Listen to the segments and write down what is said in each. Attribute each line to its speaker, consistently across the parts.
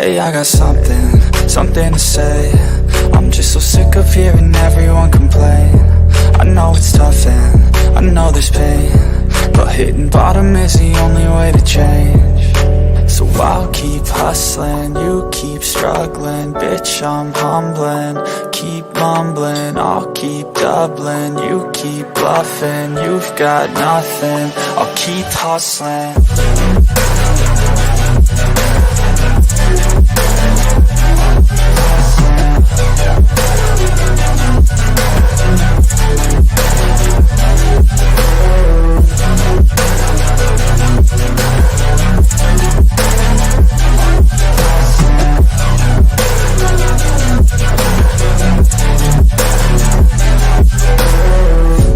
Speaker 1: Hey, I got something to say. I'm just so sick of hearing everyone complain. I know it's tough and I know there's pain, but hitting bottom is the only way to change. So I'll keep hustling, you keep struggling. Bitch, I'm humbling, keep mumbling. I'll keep doubling, you keep bluffing. You've got nothing, I'll keep hustling.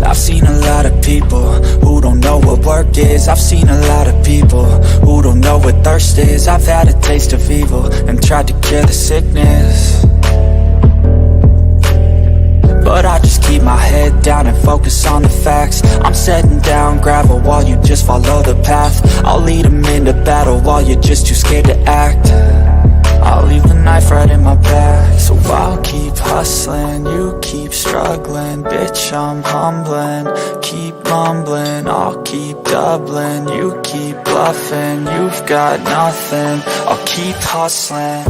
Speaker 1: I've seen a lot of people who don't know what work is. I've seen a lot of people who don't know what thirst is. I've had a taste of evil and tried to cure the sickness, but I just keep my head down and focus on the facts. I'm setting down gravel while you just follow the path. I'll lead them into battle while you're just too scared to act. I'll leave the knife right in my back. So I'll keep hustling, you keep struggling. Bitch, I'm humbling, keep mumbling. I'll keep doubling, you keep bluffing. You've got nothing, I'll keep hustling.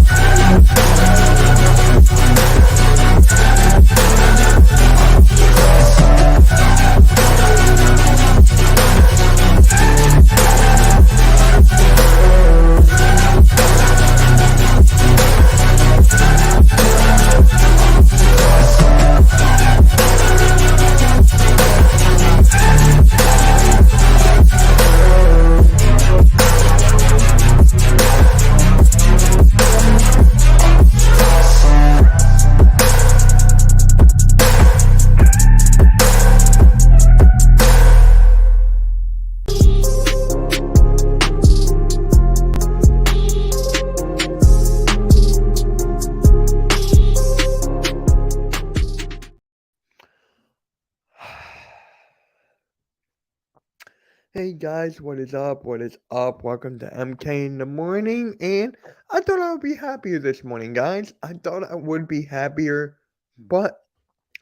Speaker 2: Hey guys, what is up? What is up? Welcome to MK in the morning. And I thought I would be happier this morning, guys. I thought I would be happier, but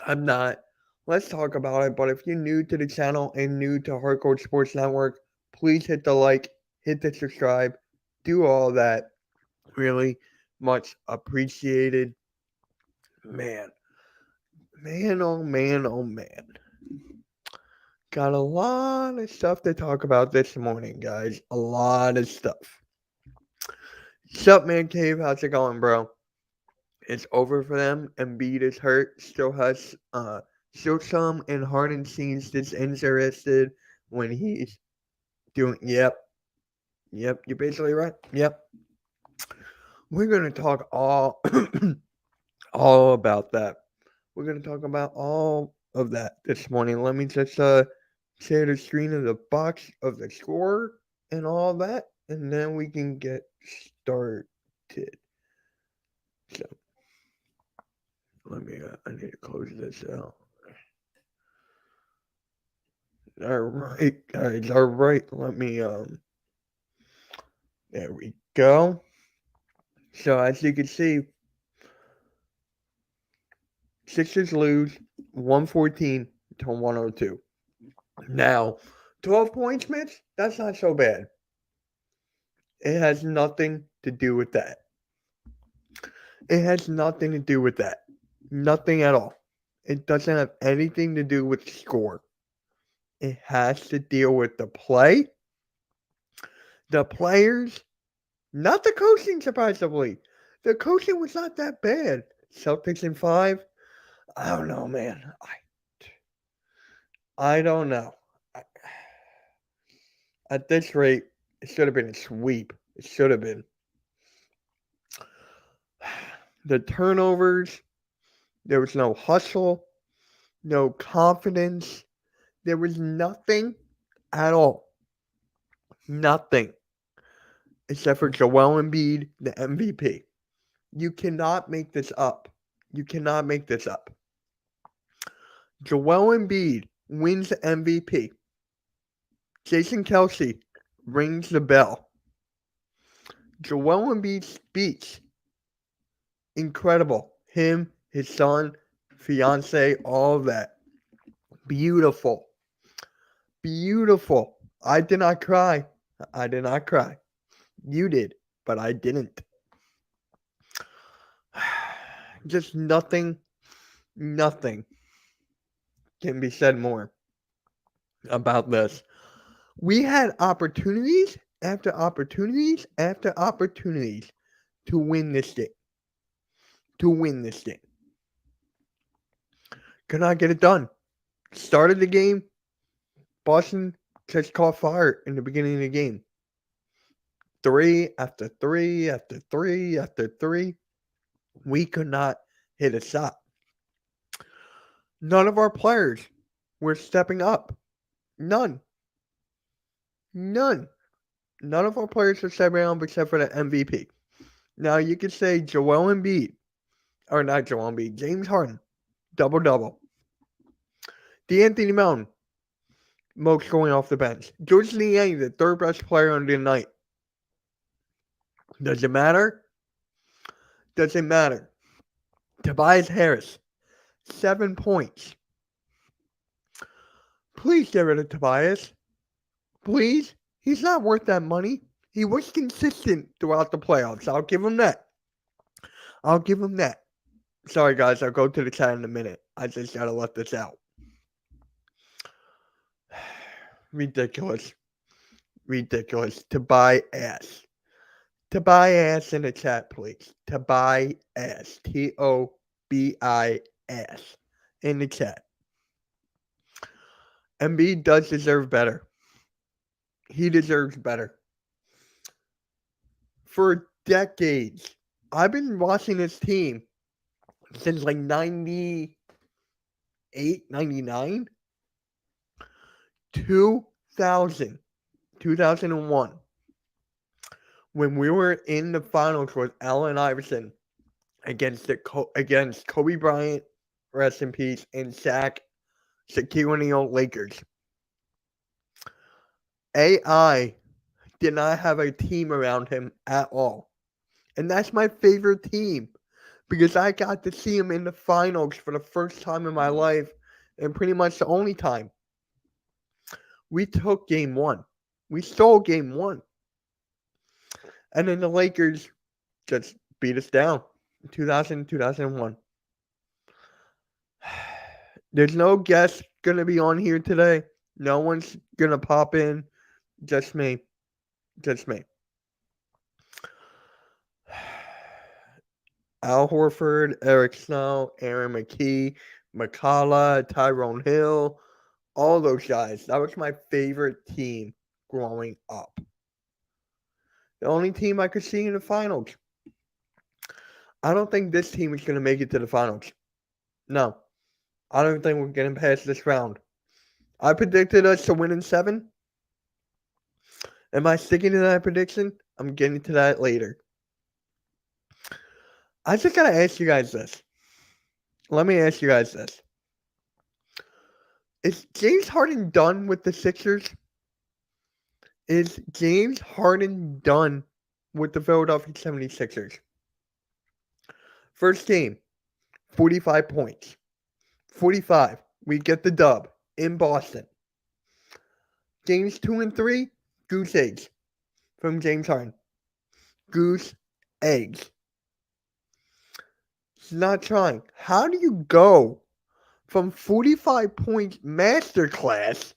Speaker 2: I'm not. Let's talk about it. But if you're new to the channel and new to Hardcore Sports Network, please hit the like, hit the subscribe, do all that. Really much appreciated. Man, oh man, oh man. Got a lot of stuff to talk about this morning, guys. A lot of stuff. What's up, man cave? How's it going, bro? It's over for them. Embiid is hurt. Still has still some, and Harden seems disinterested when he's doing. Yep. You're basically right. Yep. We're gonna talk all all about that. We're gonna talk about all of that this morning. Let me just share the screen of the box of the score and all that, and then we can get started. So, let me, I need to close this out. All right, guys, all right, let me, there we go. So, as you can see, Sixers lose 114 to 102. Now, 12 points, Mitch, that's not so bad. It has nothing to do with that. It has nothing to do with that. Nothing at all. It doesn't have anything to do with score. It has to deal with the play, the players, not the coaching, surprisingly. The coaching was not that bad. Celtics in 5. I don't know, man. I don't know. At this rate, it should have been a sweep. It should have been. The turnovers, there was no hustle, no confidence. There was nothing at all. Nothing. Except for Joel Embiid, the MVP. You cannot make this up. You cannot make this up. Joel Embiid wins the MVP. Jason Kelce rings the bell. Joel Embiid's speech Incredible. Him, his son, fiance, all of that. Beautiful. Beautiful. I did not cry. I did not cry. You did, but I didn't. Just nothing can be said more about this. We had opportunities after opportunities after opportunities to win this game. To win this game. Could not get it done. Started the game. Boston just caught fire in the beginning of the game. 3 after 3 after 3 after 3. We could not hit a shot. None of our players were stepping up. None. None of our players were stepping up except for the MVP. Now you could say Joel Embiid, or not Joel Embiid, James Harden, double-double. D'Anthony Melton, most scoring off the bench. George Niang, the third best player on the night. Does it matter? Doesn't matter. Tobias Harris, 7 points. Please get rid of Tobias. Please. He's not worth that money. He was consistent throughout the playoffs. I'll give him that. Sorry, guys. I'll go to the chat in a minute. I just gotta let this out. Ridiculous. Tobias. Tobias in the chat, please. Tobias. T-O-B-I-S. In the chat. Embiid does deserve better. He deserves better. For decades, I've been watching this team since like 98, 99, 2000, 2001, when we were in the finals with Allen Iverson against Kobe Bryant, rest in peace, and Shaquille O'Neal Lakers. AI did not have a team around him at all. And that's my favorite team because I got to see him in the finals for the first time in my life and pretty much the only time. We took game 1. We stole game 1. And then the Lakers just beat us down in 2000, 2001. There's no guest going to be on here today. No one's going to pop in. Just me. Al Horford, Eric Snow, Aaron McKee, McCalla, Tyrone Hill, all those guys. That was my favorite team growing up. The only team I could see in the finals. I don't think this team is going to make it to the finals. No. I don't think we're getting past this round. I predicted us to win in 7. Am I sticking to that prediction? I'm getting to that later. I just got to ask you guys this. Let me ask you guys this. Is James Harden done with the Sixers? Is James Harden done with the Philadelphia 76ers? First game, 45 points. 45. We get the dub in Boston. Games 2 and 3, goose eggs from James Harden. Goose eggs. He's not trying. How do you go from 45 points masterclass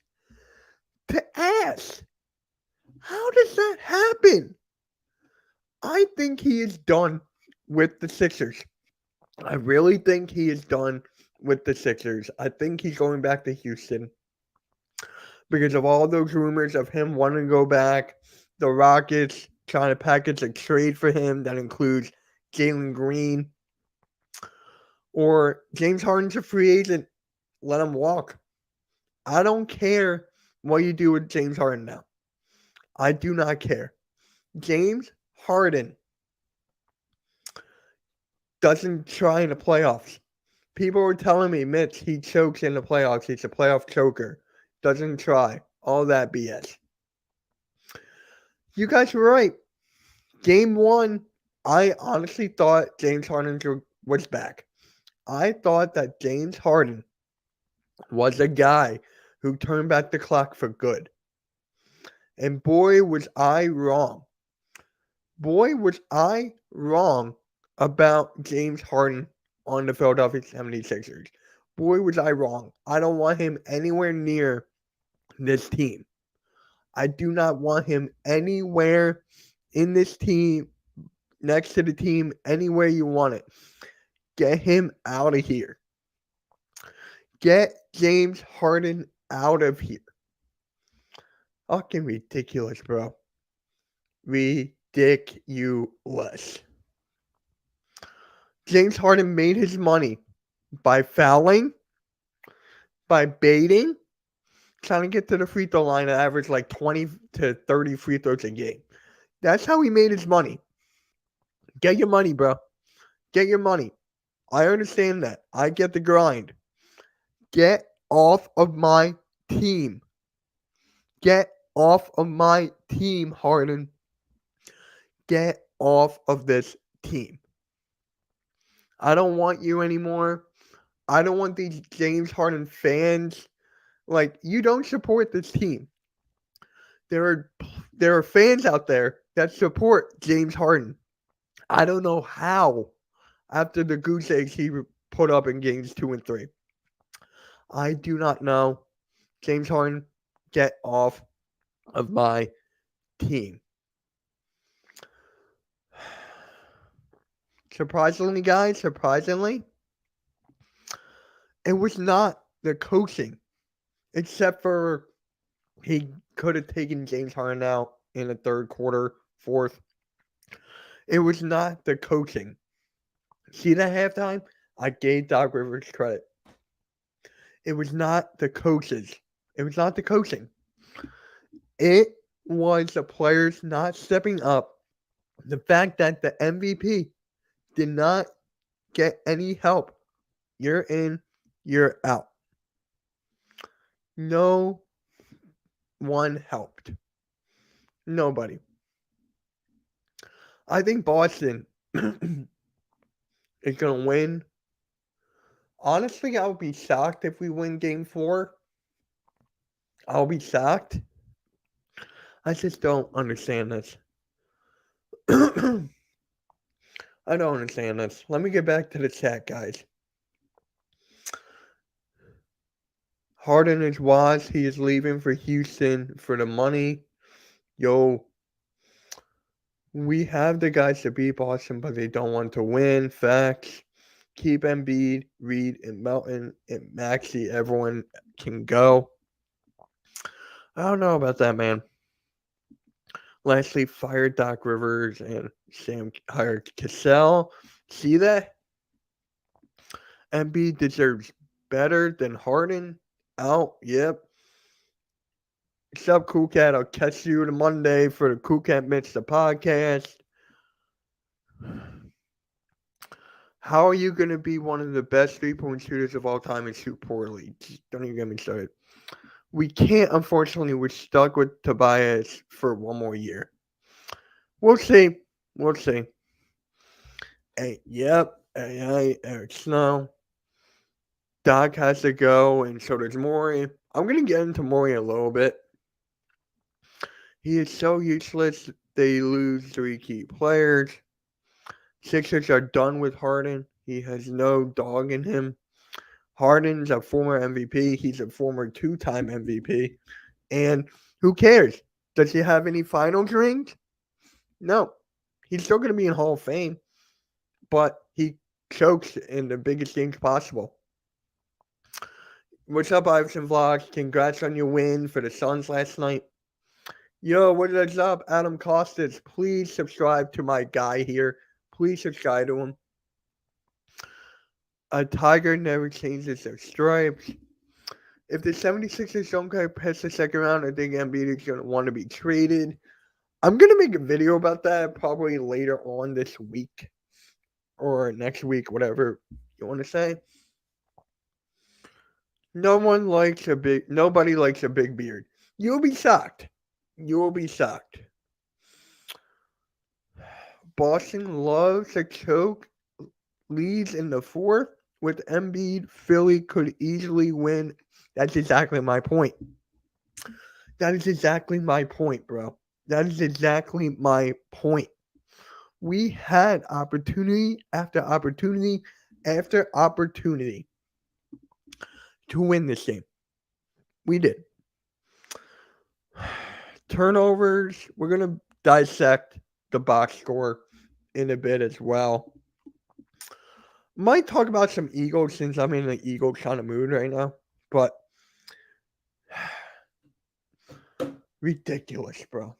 Speaker 2: to ass? How does that happen? I think he is done with the Sixers. I really think he is done with the Sixers. I think he's going back to Houston because of all those rumors of him wanting to go back. The Rockets trying to package a trade for him that includes Jalen Green. Or James Harden's a free agent. Let him walk. I don't care what you do with James Harden now. I do not care. James Harden doesn't try in the playoffs. People were telling me, Mitch, he chokes in the playoffs. He's a playoff choker. Doesn't try. All that BS. You guys were right. Game 1, I honestly thought James Harden was back. I thought that James Harden was a guy who turned back the clock for good. And boy, was I wrong. Boy, was I wrong about James Harden on the Philadelphia 76ers. Boy, was I wrong. I don't want him anywhere near this team. I do not want him anywhere in this team, next to the team, anywhere you want it. Get him out of here. Get James Harden out of here. Fucking ridiculous, bro. Ridiculous. James Harden made his money by fouling, by baiting, trying to get to the free throw line and average like 20 to 30 free throws a game. That's how he made his money. Get your money, bro. Get your money. I understand that. I get the grind. Get off of my team. Get off of my team, Harden. Get off of this team. I don't want you anymore. I don't want these James Harden fans. Like, you don't support this team. There are fans out there that support James Harden. I don't know how after the goose eggs he put up in games 2 and 3. I do not know. James Harden, get off of my team. Surprisingly, guys, it was not the coaching, except for he could have taken James Harden out in the third quarter, fourth. It was not the coaching. See that halftime? I gave Doc Rivers credit. It was not the coaches. It was not the coaching. It was the players not stepping up. The fact that the MVP did not get any help. You're in, you're out. No one helped. Nobody. I think Boston is going to win. Honestly, I would be shocked if we win game 4. I'll be shocked. I just don't understand this. I don't understand this. Let me get back to the chat, guys. Harden is washed. He is leaving for Houston for the money. Yo, we have the guys to beat Boston, but they don't want to win. Facts. Keep Embiid, Reed, and Melton, and Maxey. Everyone can go. I don't know about that, man. Lastly, fired Doc Rivers and Sam hired Cassell. See that? Embiid deserves better than Harden. Out. Yep. What's up, Cool Cat? I'll catch you on Monday for the Cool Cat Mitch the podcast. How are you going to be one of the best 3-point shooters of all time and shoot poorly? Just don't even get me started. We can't, unfortunately. We're stuck with Tobias for one more year. We'll see. We'll see. Hey, yep. Hey, Eric Snow. Doc has to go, and so does Morey. I'm going to get into Morey a little bit. He is so useless. They lose 3 key players. Sixers are done with Harden. He has no dog in him. Harden's a former MVP. He's a former 2-time MVP. And who cares? Does he have any finals rings? No. He's still going to be in Hall of Fame. But he chokes in the biggest games possible. What's up, Iverson Vlogs? Congrats on your win for the Suns last night. Yo, what is up, Adam Costas? Please subscribe to my guy here. Please subscribe to him. A tiger never changes their stripes. If the 76ers don't get past the second round, I think Embiid is going to want to be traded. I'm going to make a video about that probably later on this week or next week, whatever you want to say. Nobody likes a big beard. You'll be shocked. You will be shocked. Boston loves to choke leads in the fourth with Embiid. Philly could easily win. That's exactly my point. That is exactly my point, bro. That is exactly my point. We had opportunity after opportunity after opportunity to win this game. We did. Turnovers, we're going to dissect the box score in a bit as well. Might talk about some Eagles since I'm in the Eagles kind of mood right now, but ridiculous, bro.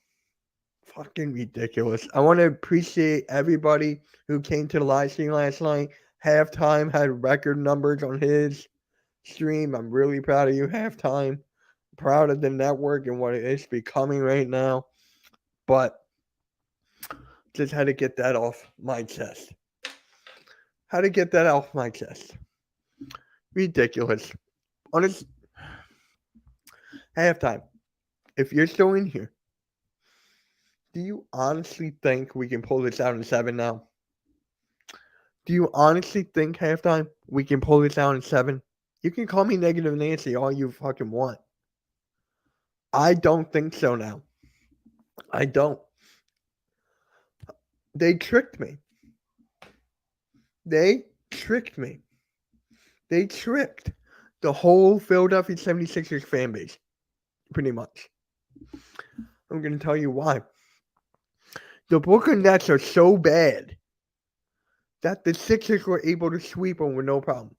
Speaker 2: Fucking ridiculous. I want to appreciate everybody who came to the live stream last night. Halftime had record numbers on his stream. I'm really proud of you, Halftime. Proud of the network and what it is becoming right now. But just had to get that off my chest. How to get that off my chest. Ridiculous. Honest. Halftime. If you're still in here, do you honestly think we can pull this out in 7 now? Do you honestly think, Halftime, we can pull this out in 7? You can call me Negative Nancy all you fucking want. I don't think so now. I don't. They tricked me. They tricked me. They tricked the whole Philadelphia 76ers fan base, pretty much. I'm going to tell you why. The Brooklyn Nets are so bad that the Sixers were able to sweep them with no problem.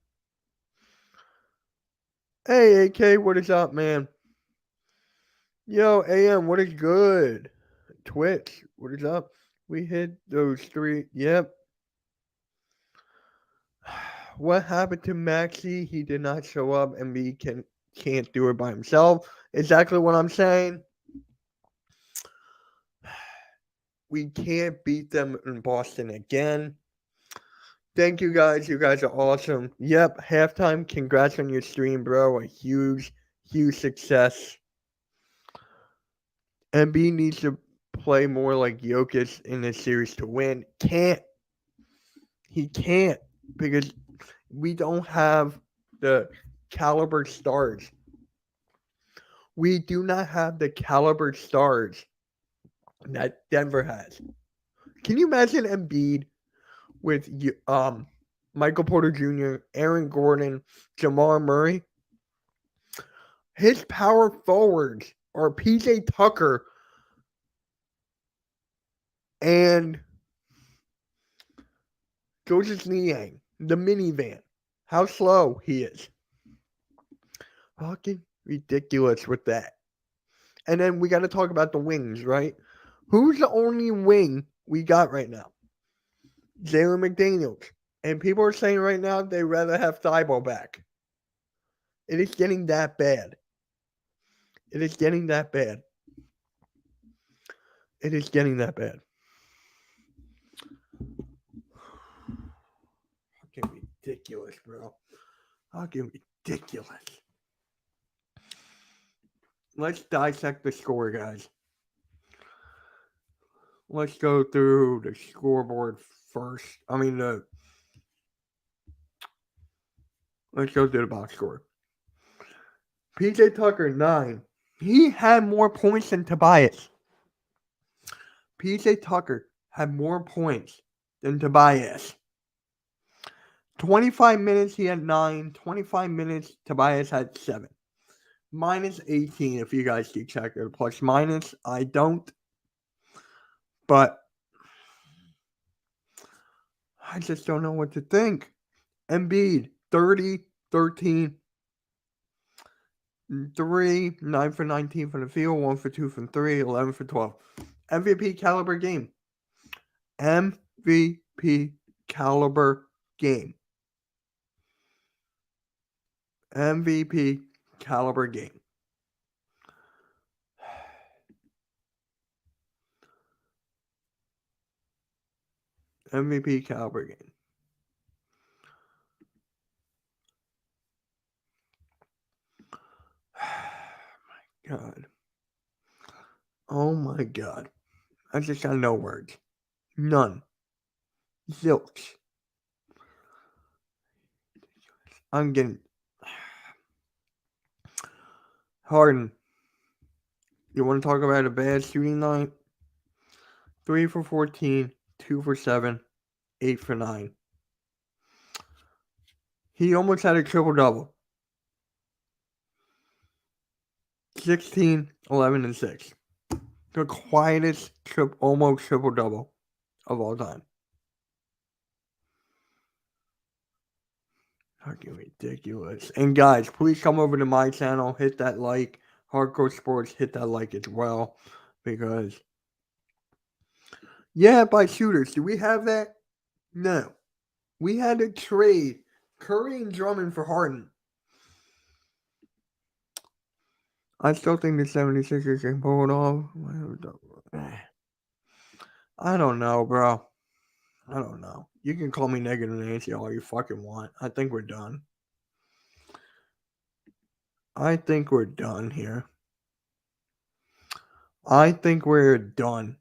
Speaker 2: Hey, AK, what is up, man? Yo, AM, what is good? Twitch, what is up? We hit those 3. Yep. What happened to Maxey? He did not show up, and we can't do it by himself. Exactly what I'm saying. We can't beat them in Boston again. Thank you guys. You guys are awesome. Yep, Halftime. Congrats on your stream, bro. A huge, huge success. Embiid needs to play more like Jokic in this series to win. Can't. He can't because we don't have the caliber stars. We do not have the caliber stars that Denver has. Can you imagine Embiid with Michael Porter Jr., Aaron Gordon, Jamal Murray? His power forwards are PJ Tucker and Joseph Niang, the minivan. How slow he is. Fucking ridiculous with that. And then we got to talk about the wings, right? Who's the only wing we got right now? Jalen McDaniels. And people are saying right now they'd rather have Thibault back. It is getting that bad. It is getting that bad. It is getting that bad. Fucking ridiculous, bro. Fucking ridiculous. Let's dissect the score, guys. Let's go through the scoreboard first. Let's go through the box score. PJ Tucker, 9. He had more points than Tobias. PJ Tucker had more points than Tobias. 25 minutes, he had 9. 25 minutes, Tobias had 7. Minus 18 if you guys keep track of the plus minus. I don't. But I just don't know what to think. Embiid, 30, 13, 3, 9 for 19 from the field, 1 for 2 from 3, 11 for 12. MVP caliber game. MVP caliber game. MVP caliber game. MVP caliber game. My God. Oh my God. I just got no words. None. Zilch. I'm getting Harden. You want to talk about a bad shooting night? 3 for 14, 2 for 7, 8 for 9. He almost had a triple double. 16, 11, and 6. The quietest almost triple double of all time. Fucking ridiculous. And guys, please come over to my channel, hit that like. Hardcore Sports, hit that like as well. Because, yeah, by shooters. Do we have that? No. We had to trade Curry and Drummond for Harden. I still think the 76ers can pull it off. I don't know, bro. I don't know. You can call me negative Nancy all you fucking want. I think we're done. I think we're done here. I think we're done.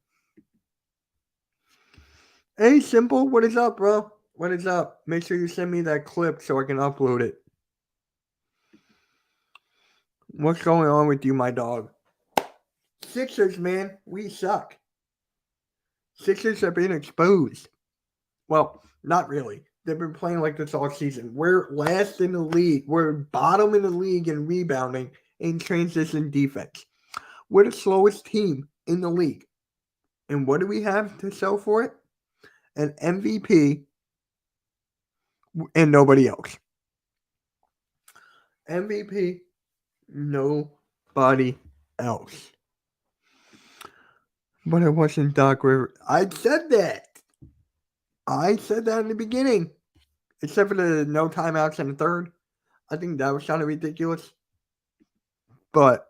Speaker 2: Hey, Simple, what is up, bro? What is up? Make sure you send me that clip so I can upload it. What's going on with you, my dog? Sixers, man, we suck. Sixers are being exposed. Well, not really. They've been playing like this all season. We're last in the league. We're bottom in the league in rebounding and transition defense. We're the slowest team in the league. And what do we have to show for it? An MVP and nobody else. MVP, nobody else. But it wasn't Doc Rivers. I said that. I said that in the beginning. Except for the no timeouts in the third. I think that was kind of ridiculous. But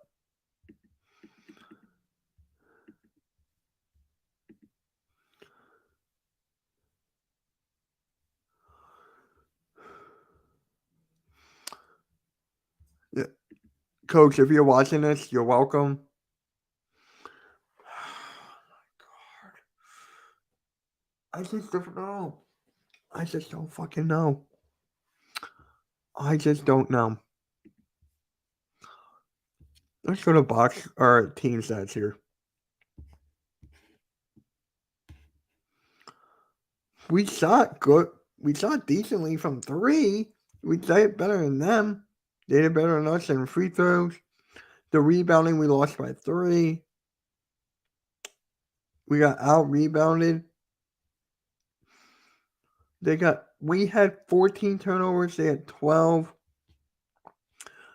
Speaker 2: yeah. Coach, if you're watching this, you're welcome. I just don't know. I just don't fucking know. I just don't know. Let's go to box or team stats here. We shot good. We shot decently from 3. We did better than them. They did better than us in free throws. The rebounding, we lost by 3. We got out rebounded. We had 14 turnovers. They had 12.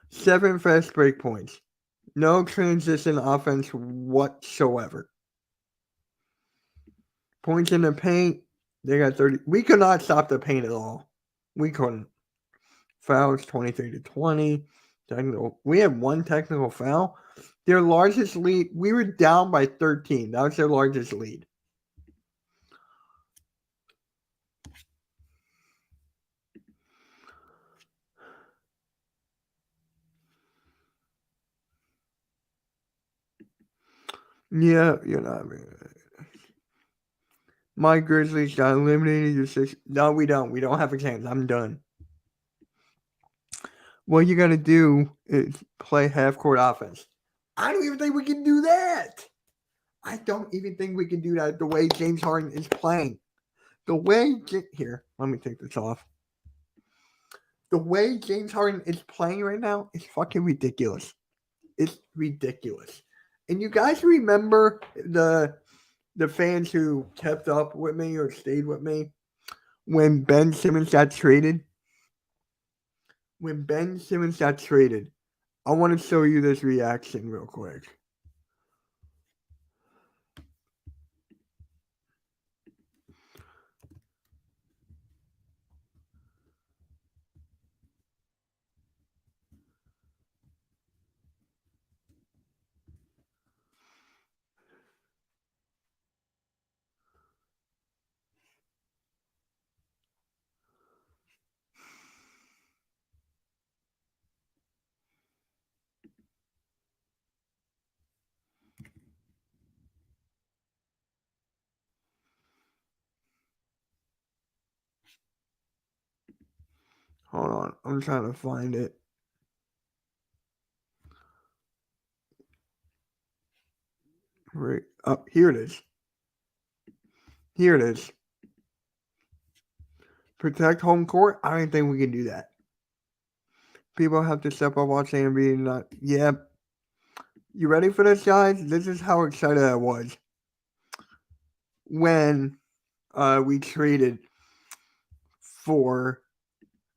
Speaker 2: 7 fast break points. No transition offense whatsoever. Points in the paint. They got 30. We could not stop the paint at all. We couldn't. Fouls 23-20. Technical. We had 1 technical foul. Their largest lead. We were down by 13. That was their largest lead. Yeah, you're not. My Grizzlies got eliminated. No, we don't. We don't have a chance. I'm done. What you got to do is play half-court offense. I don't even think we can do that. I don't even think we can do that the way James Harden is playing. Here, let me take this off. The way James Harden is playing right now is fucking ridiculous. It's ridiculous. And you guys remember the fans who kept up with me or stayed with me when Ben Simmons got traded? When Ben Simmons got traded, I want to show you this reaction real quick. Hold on. I'm trying to find it. Right up. Here it is. Here it is. Protect home court? I don't think we can do that. People have to step up watching and be not. Yeah. You ready for this, guys? This is how excited I was when we traded for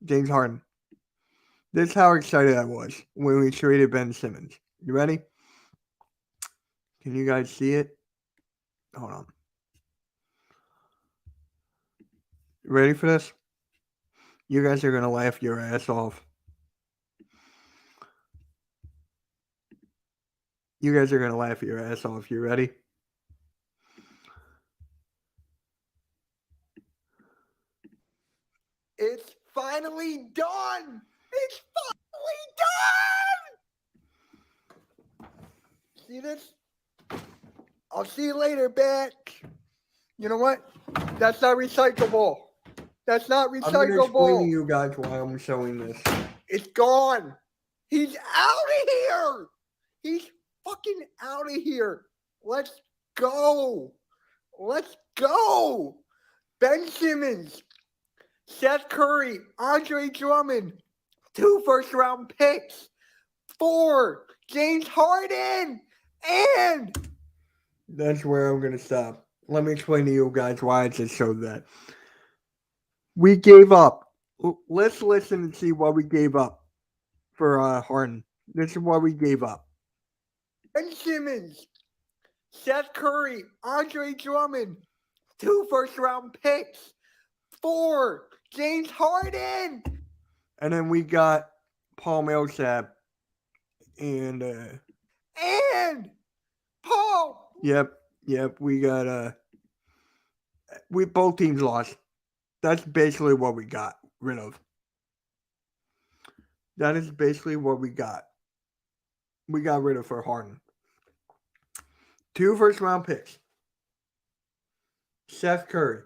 Speaker 2: James Harden. This is how excited I was when we traded Ben Simmons. You ready? Can you guys see it? Hold on. You ready for this? You guys are going to laugh your ass off. You guys are going to laugh your ass off. You ready? It's finally done! It's finally done! See this? I'll see you later, bitch. You know what? That's not recyclable. That's not recyclable. I'm going to explain to you guys why I'm showing this. It's gone. He's out of here. He's fucking out of here. Let's go. Let's go. Ben Simmons, Seth Curry, Andre Drummond, 2 first-round picks, 4 James Harden, and that's where I'm going to stop. Let me explain to you guys why I just showed that. We gave up. Let's listen and see what we gave up for Harden. This is what we gave up. Ben Simmons, Seth Curry, Andre Drummond, 2 first-round picks, 4 James Harden, and then we got Paul Millsap and Paul. Yep. We got we both teams lost. That's basically what we got rid of. That is basically what we got. We got rid of for Harden. 2 first-round picks. Seth Curry.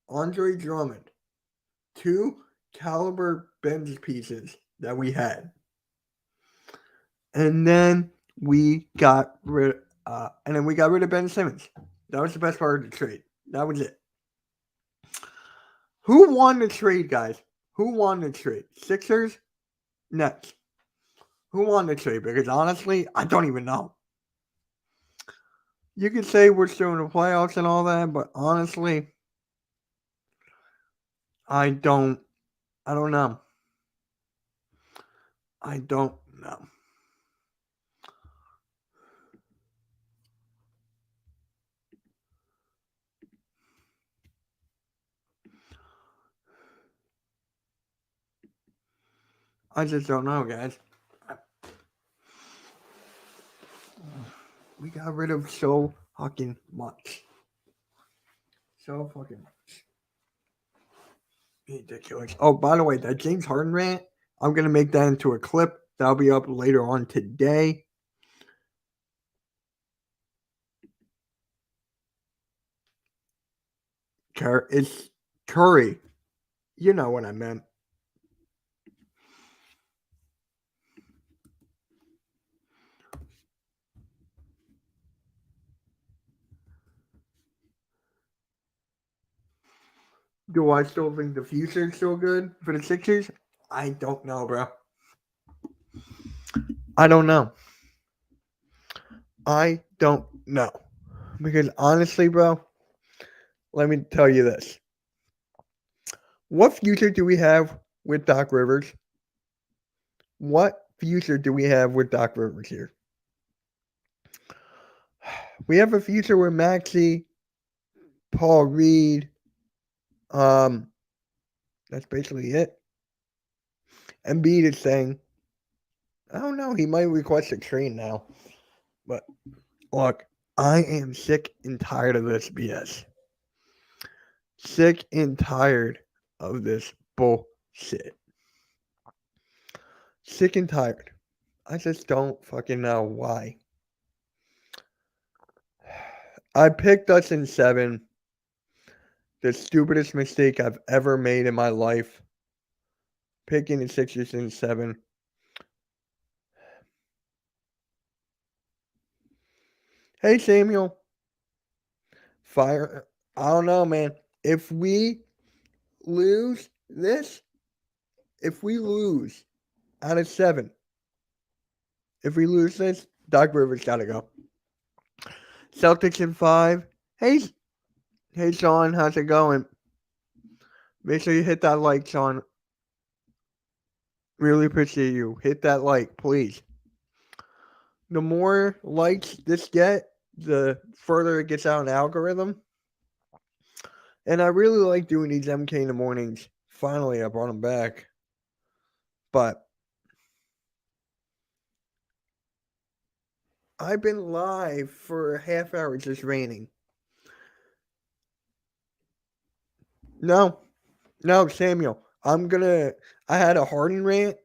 Speaker 2: Andre Drummond. 2 caliber bench pieces that we had. And then we got rid of Ben Simmons. That was the best part of the trade. That was it. Who won the trade, guys? Who won the trade? Sixers? Nets. Who won the trade? Because honestly, I don't even know. You could say we're still in the playoffs and all that, but honestly, I don't know. I don't know. I just don't know, guys. We got rid of so fucking much. So fucking much. Ridiculous. Oh, by the way, that James Harden rant, I'm going to make that into a clip. That'll be up later on today. It's Curry. You know what I meant. Do I still think the future is still good for the Sixers? I don't know, bro. I don't know. Because honestly, bro, let me tell you this. What future do we have with Doc Rivers? What future do we have with Doc Rivers here? We have a future with Maxey, Paul Reed. That's basically it. Embiid is saying, I don't know, he might request a trade now. But look, I am sick and tired of this BS. Sick and tired of this bullshit. Sick and tired. I just don't fucking know why. I picked us in 7. The stupidest mistake I've ever made in my life. picking the Sixers in 7. Hey, Samuel. Fire. I don't know, man. If we lose this, if we lose out of 7, if we lose this, Doc Rivers got to go. Celtics in 5. Hey, Sean. How's it going? Make sure you hit that like, Sean. Really appreciate you. Hit that like, please. The more likes this get, the further it gets out in the algorithm. And I really like doing these MK in the mornings. Finally, I brought them back. But I've been live for a half hour just raining. No, Samuel. I had a Harden rant.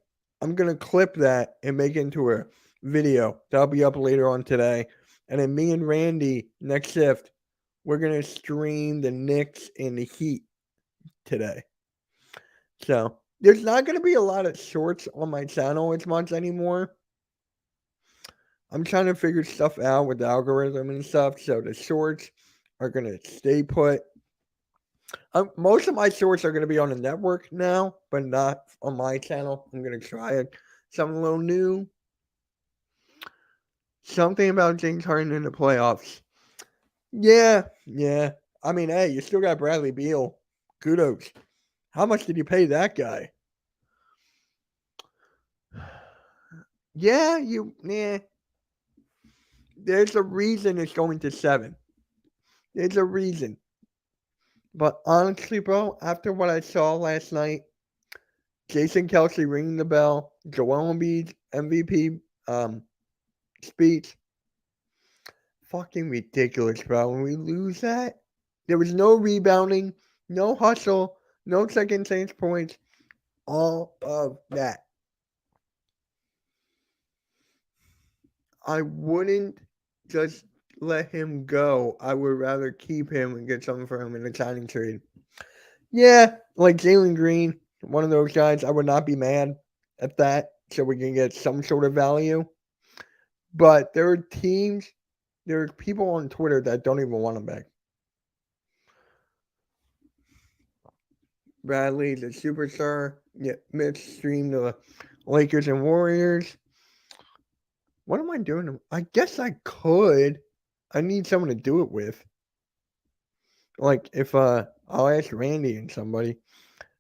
Speaker 2: I'm going to clip that and make it into a video. That'll be up later on today. And then me and Randy, next shift, we're going to stream the Knicks and the Heat today. So there's not going to be a lot of shorts on my channel as much anymore. I'm trying to figure stuff out with the algorithm and stuff. So the shorts are going to stay put. Most of my shorts are going to be on the network now, but not on my channel. I'm going to try it. Something a little new. Something about James Harden in the playoffs. Yeah. I mean, hey, you still got Bradley Beal. Kudos. How much did you pay that guy? Yeah. There's a reason it's going to 7. There's a reason. But honestly, bro, after what I saw last night, Jason Kelce ringing the bell, Joel Embiid MVP speech, fucking ridiculous, bro. When we lose that, there was no rebounding, no hustle, no second chance points, all of that. I wouldn't just let him go. I would rather keep him and get something for him in a signing trade. Yeah, like Jalen Green, one of those guys. I would not be mad at that, so we can get some sort of value. But there are people on Twitter that don't even want him back. Bradley's a superstar. Yeah, midstream the Lakers and Warriors. What am I doing? I guess I could. I need someone to do it with. Like if I'll ask Randy and somebody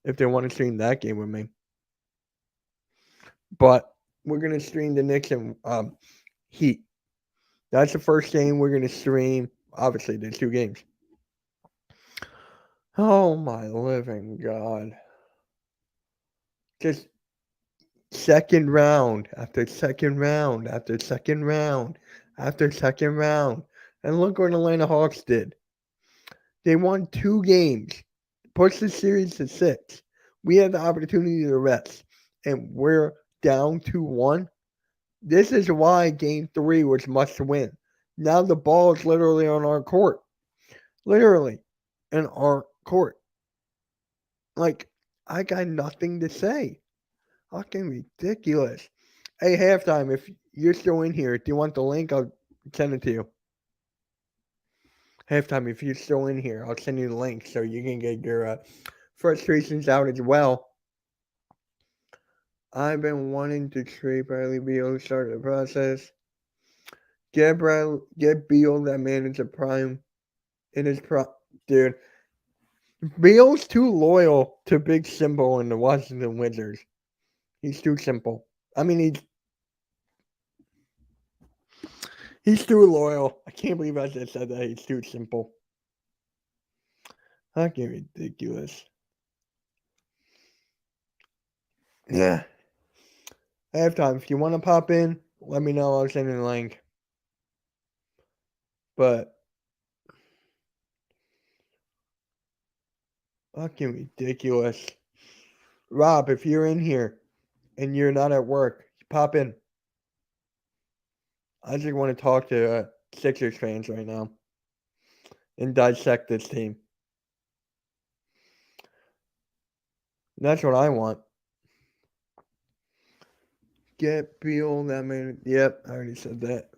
Speaker 2: if they want to stream that game with me. But we're gonna stream the Knicks and Heat. That's the first game we're gonna stream. Obviously, there's 2 games. Oh my living God! Just second round after second round after second round after second round, and look what Atlanta Hawks did. They won 2 games, pushed the series to 6. We had the opportunity to rest, and we're down 2-1. This is why Game 3 was must win. Now the ball is literally on our court. Literally in our court. Like, I got nothing to say. Fucking ridiculous. Hey, halftime, if you're still in here, do you want the link? I'll send it to you. Halftime, if you're still in here, I'll send you the link so you can get your frustrations out as well. I've been wanting to trade Bradley Beal, start the process. Get Beal, that man is a prime in his dude. Beal's too loyal to Big Simple and the Washington Wizards. He's too simple. I mean, he's too loyal. I can't believe I just said that. He's too simple. Fucking ridiculous. Yeah. Halftime. If you want to pop in, let me know. I'll send you the link. But fucking ridiculous. Rob, if you're in here and you're not at work, pop in. I just want to talk to Sixers fans right now and dissect this team. That's what I want. Get Beal that made. Yep, I already said that.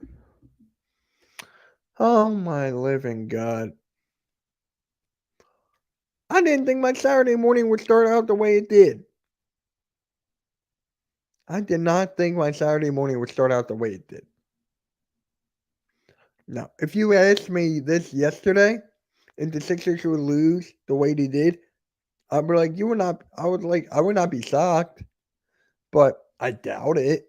Speaker 2: Oh my living God. I didn't think my Saturday morning would start out the way it did. I did not think my Saturday morning would start out the way it did. Now, if you asked me this yesterday, if the Sixers would lose the way they did, I'd be like, you would not. I would not be shocked, but I doubt it.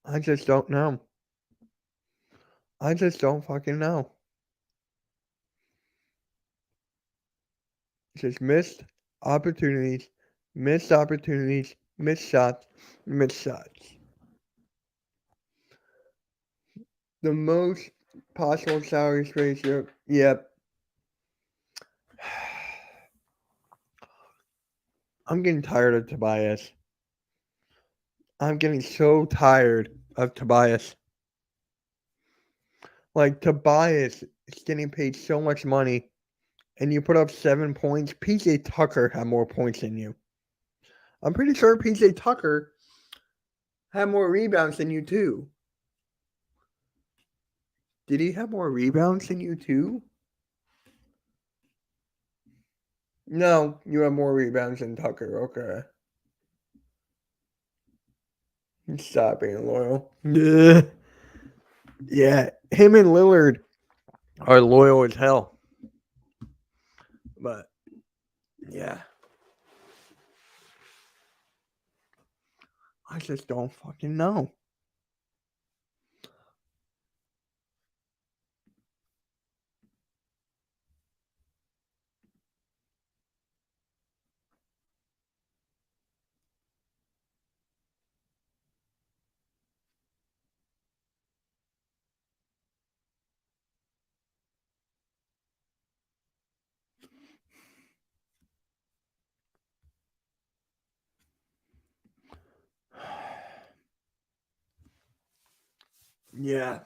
Speaker 2: I just don't know. I just don't fucking know. Just opportunities, missed opportunities, missed shots, missed shots. The most possible salary ratio. Yep. I'm getting tired of Tobias. I'm getting so tired of Tobias. Like, Tobias is getting paid so much money, and you put up 7 points. PJ Tucker had more points than you. I'm pretty sure PJ Tucker had more rebounds than you, too. Did he have more rebounds than you, too? No, you have more rebounds than Tucker. Okay. Stop being loyal. Yeah. Yeah, him and Lillard are loyal as hell. But, yeah. I just don't fucking know. Yeah.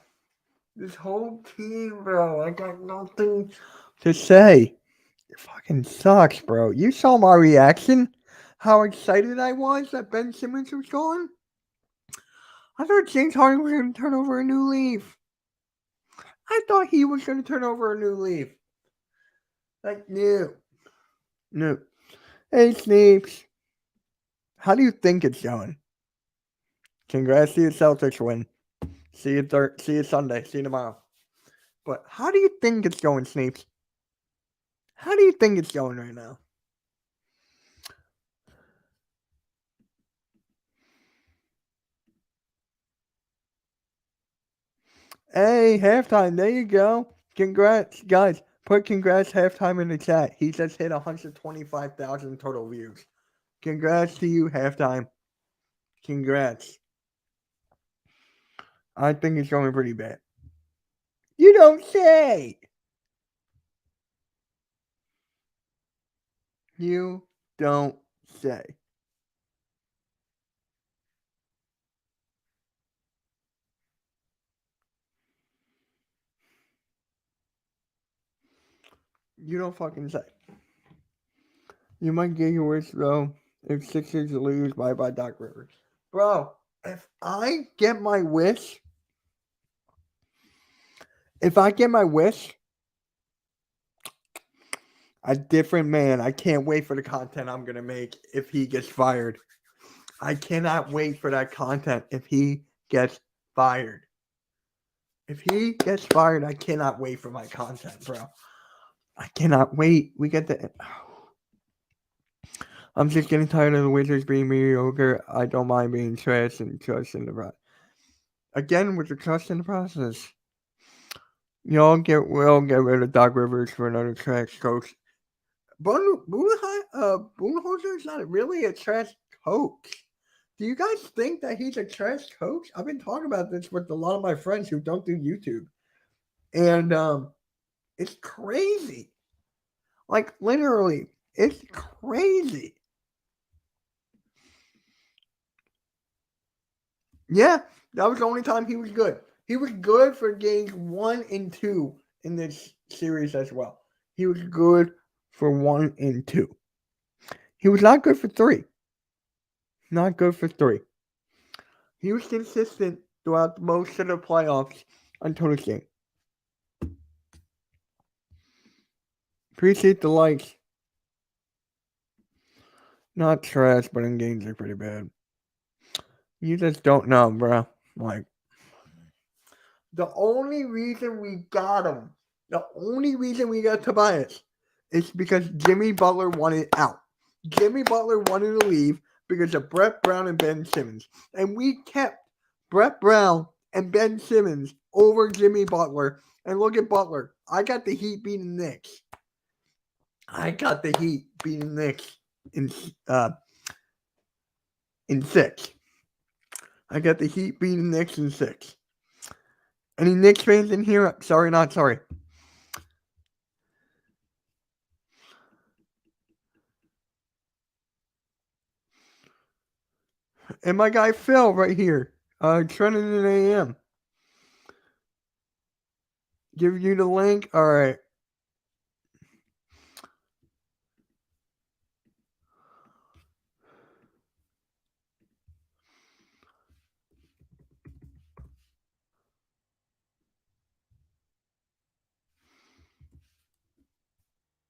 Speaker 2: This whole team, bro, I got nothing to say. It fucking sucks, bro. You saw my reaction? How excited I was that Ben Simmons was gone? I thought James Harden was going to turn over a new leaf. I thought he was going to turn over a new leaf. Like, no. No. Hey, Sneeps. How do you think it's going? Congrats to the Celtics win. See you Sunday. See you tomorrow. But how do you think it's going, Sneeps? How do you think it's going right now? Hey, halftime. There you go. Congrats, guys. Put congrats halftime in the chat. He just hit 125,000 total views. Congrats to you, halftime. Congrats. I think it's going pretty bad. You don't say. You don't say. You don't fucking say. You might get your wish, though. If Sixers lose, bye-bye Doc Rivers. Bro, if I get my wish, a different man. I can't wait for the content I'm going to make if he gets fired. I cannot wait for that content if he gets fired. If he gets fired, I cannot wait for my content, bro. I cannot wait. We get the... I'm just getting tired of the Wizards being mediocre. I don't mind being trash and trust in the process. Again, with the trust in the process. We'll get rid of Doc Rivers for another trash coach. Budenholzer is not really a trash coach. Do you guys think that he's a trash coach? I've been talking about this with a lot of my friends who don't do YouTube. And it's crazy. Like, literally, it's crazy. Yeah, that was the only time he was good. He was good for games 1 and 2 in this series as well. He was good for 1 and 2. He was not good for three. Not good for three. He was consistent throughout most of the playoffs until this game. Appreciate the likes. Not trash, but in games are pretty bad. You just don't know, bro. Like, the only reason we got him, the only reason we got Tobias is because Jimmy Butler wanted out. Jimmy Butler wanted to leave because of Brett Brown and Ben Simmons. And we kept Brett Brown and Ben Simmons over Jimmy Butler. And look at Butler. I got the Heat beating the Knicks. I got the Heat beating the Knicks in 6. I got the Heat beating the Knicks in 6. Any Knicks fans in here? Sorry, not sorry. And my guy Phil right here. Trending in AM. Give you the link. All right.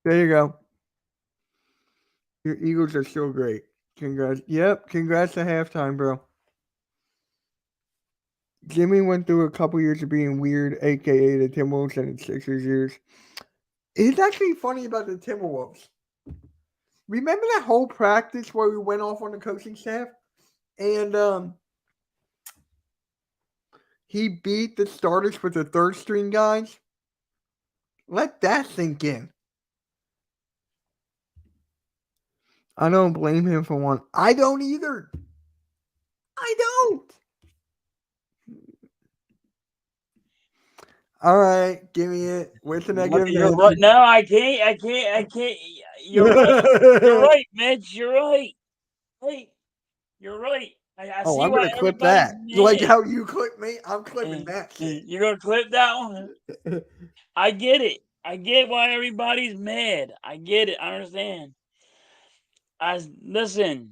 Speaker 2: There you go. Your Eagles are so great. Congrats. Yep. Congrats to halftime, bro. Jimmy went through a couple years of being weird, aka the Timberwolves and the Sixers years. It's actually funny about the Timberwolves. Remember that whole practice where we went off on the coaching staff? And he beat the starters with the third string guys? Let that sink in. I don't blame him for one. I don't either. I don't. All right, give me it. Where's the negative?
Speaker 3: You're right. No, I can't. You're right. You're right, Mitch. You're right. Hey, you're right. I
Speaker 2: Oh,
Speaker 3: see
Speaker 2: I'm
Speaker 3: why
Speaker 2: gonna clip
Speaker 3: everybody's
Speaker 2: that.
Speaker 3: mad.
Speaker 2: Like how you clip me, I'm clipping that shit.
Speaker 3: You're gonna clip that one? I get it. I get why everybody's mad. I get it. I understand. Listen.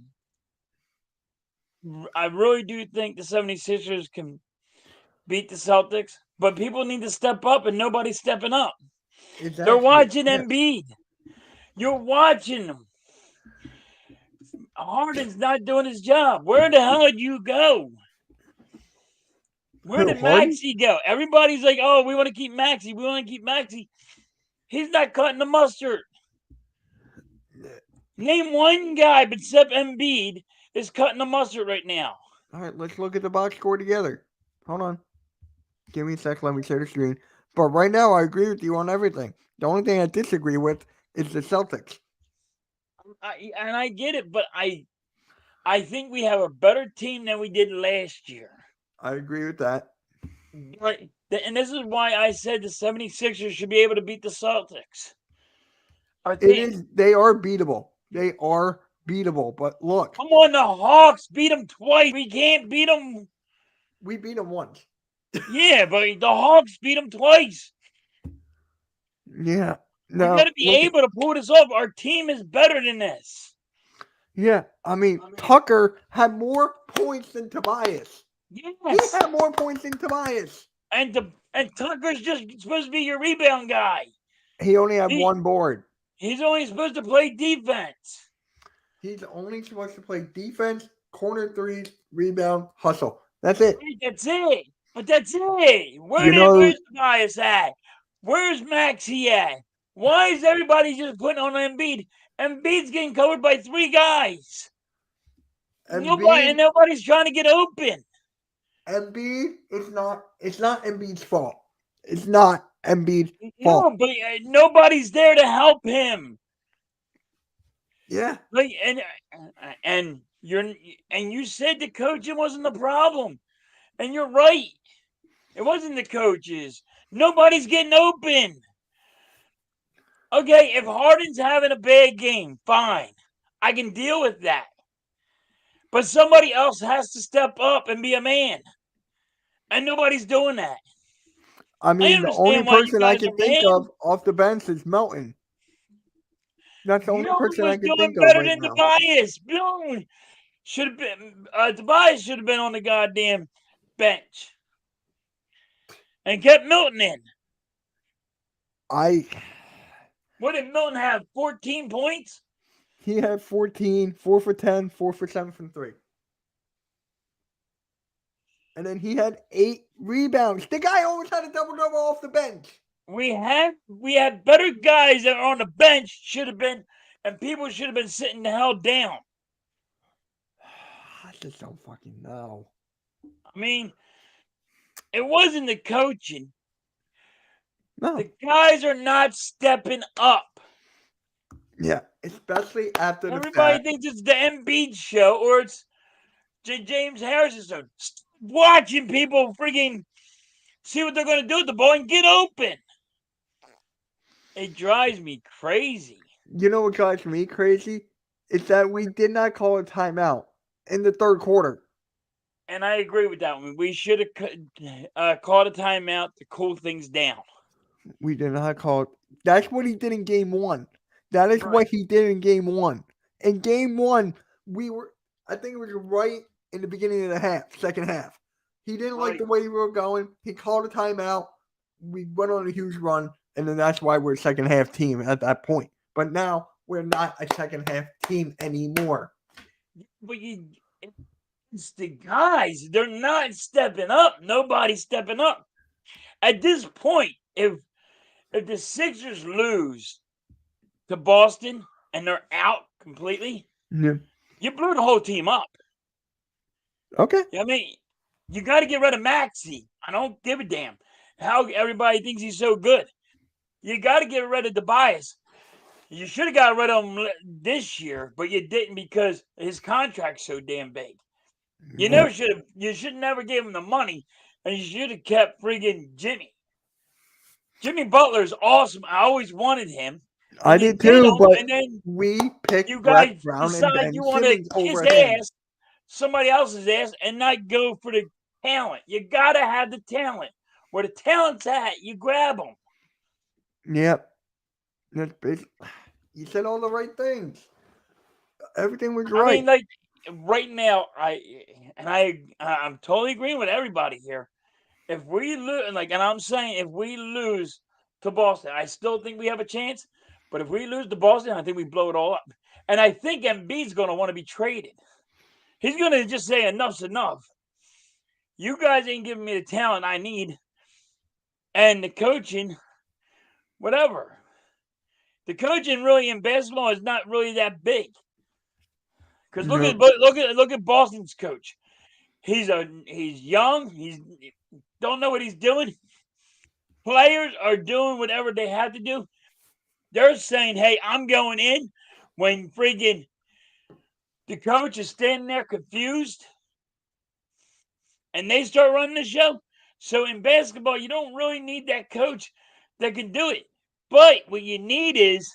Speaker 3: I really do think the 76ers can beat the Celtics, but people need to step up, and nobody's stepping up.
Speaker 2: Exactly.
Speaker 3: They're watching
Speaker 2: Yeah.
Speaker 3: Embiid. You're watching them. Harden's not doing his job. Where the hell did you go? Where
Speaker 2: Who,
Speaker 3: did
Speaker 2: Harden?
Speaker 3: Maxey go? Everybody's like, oh, we want to keep Maxey. We want to keep Maxey. He's not cutting the mustard. Name one guy except Embiid is cutting the mustard right now.
Speaker 2: All right, let's look at the box score together. Hold on. Give me a sec. Let me share the screen. But right now, I agree with you on everything. The only thing I disagree with is the Celtics.
Speaker 3: And I get it, but I think we have a better team than we did last year.
Speaker 2: I agree with that.
Speaker 3: But, and this is why I said the 76ers should be able to beat the Celtics.
Speaker 2: They are beatable. They are beatable. But look.
Speaker 3: Come on, the Hawks beat them twice. We can't beat them.
Speaker 2: We beat them once.
Speaker 3: Yeah, but the Hawks beat them twice.
Speaker 2: Yeah. No,
Speaker 3: we got to be able to pull this off. Our team is better than this.
Speaker 2: Yeah, I mean Tucker had more points than Tobias.
Speaker 3: Yes.
Speaker 2: He had more points than Tobias.
Speaker 3: And Tucker's just supposed to be your rebound guy.
Speaker 2: He only had one board.
Speaker 3: He's only supposed to play defense.
Speaker 2: He's only supposed to play defense, corner threes, rebound, hustle. That's it.
Speaker 3: That's it. But that's it. Where's Tobias at? Where's Maxey at? Why is everybody just putting on Embiid? Embiid's getting covered by 3 guys. Nobody's trying to get open.
Speaker 2: Embiid it's not Embiid's fault. It's not Embiid's fault.
Speaker 3: No, but nobody's there to help him.
Speaker 2: Yeah.
Speaker 3: Like and you said the coaching wasn't the problem. And you're right. It wasn't the coaches. Nobody's getting open. Okay, if Harden's having a bad game, fine. I can deal with that. But somebody else has to step up and be a man. And nobody's doing that.
Speaker 2: I mean, the only person I can think of off the bench is Melton. That's the
Speaker 3: You
Speaker 2: only
Speaker 3: know who
Speaker 2: person I
Speaker 3: was
Speaker 2: can
Speaker 3: doing
Speaker 2: think of
Speaker 3: better
Speaker 2: right
Speaker 3: than
Speaker 2: now.
Speaker 3: Tobias? Bill should have been. Tobias should have been on the goddamn bench and kept Milton in. What did Milton have? 14 points?
Speaker 2: He had 14, 4 for 10, 4 for 7 from 3. And then he had 8 rebounds. The guy always had a double-double off the bench.
Speaker 3: We had better guys that are on the bench should have been, and people should have been sitting the hell down.
Speaker 2: I just don't fucking know.
Speaker 3: I mean, it wasn't the coaching.
Speaker 2: No.
Speaker 3: The guys are not stepping up.
Speaker 2: Yeah, especially after the
Speaker 3: Everybody
Speaker 2: fact.
Speaker 3: thinks it's the Embiid show or it's James Harris's show. Stop watching people freaking see what they're going to do with the ball and get open. It drives me crazy.
Speaker 2: You know what drives me crazy? Is that we did not call a timeout in the third quarter.
Speaker 3: And I agree with that one. We should have called a timeout to cool things down.
Speaker 2: We did not call it. That's what he did in game 1. That is
Speaker 3: Right.
Speaker 2: what he did in game 1. In game 1, I think it was right in the beginning of the second half. He didn't like the way we were going. He called a timeout. We went on a huge run, and then that's why we're a second half team at that point. But now we're not a second half team anymore.
Speaker 3: But it's the guys. They're not stepping up. Nobody's stepping up. At this point, if the Sixers lose to Boston and they're out completely,
Speaker 2: Yeah.
Speaker 3: you blew the whole team up.
Speaker 2: Okay.
Speaker 3: I mean, you got to get rid of Maxey. I don't give a damn how everybody thinks he's so good. You got to get rid of Tobias. You should have got rid of him this year, but you didn't because his contract's so damn big. You should never give him the money, and you should have kept friggin' Jimmy. Jimmy Butler's awesome. I always wanted him.
Speaker 2: I did too, but
Speaker 3: and then
Speaker 2: we picked
Speaker 3: you
Speaker 2: Brett
Speaker 3: guys
Speaker 2: Brown and
Speaker 3: decide
Speaker 2: Ben
Speaker 3: you want to
Speaker 2: Simmons
Speaker 3: kiss
Speaker 2: over him.
Speaker 3: ass, somebody else's ass, and not go for the talent. You gotta have the talent. Where the talent's at, you grab them.
Speaker 2: Yep. You said all the right things. Everything was right.
Speaker 3: I mean, like right now, I'm totally agreeing with everybody here. If we lose, and I'm saying, if we lose to Boston, I still think we have a chance. But if we lose to Boston, I think we blow it all up. And I think Embiid's going to want to be traded. He's going to just say enough's enough. You guys ain't giving me the talent I need, and the coaching, whatever. The coaching really in basketball is not really that big. Because look at Boston's coach. He's young. He don't know what he's doing. Players are doing whatever they have to do. They're saying, "Hey, I'm going in." When friggin' the coach is standing there confused, and they start running the show. So in basketball, you don't really need that coach that can do it. But what you need is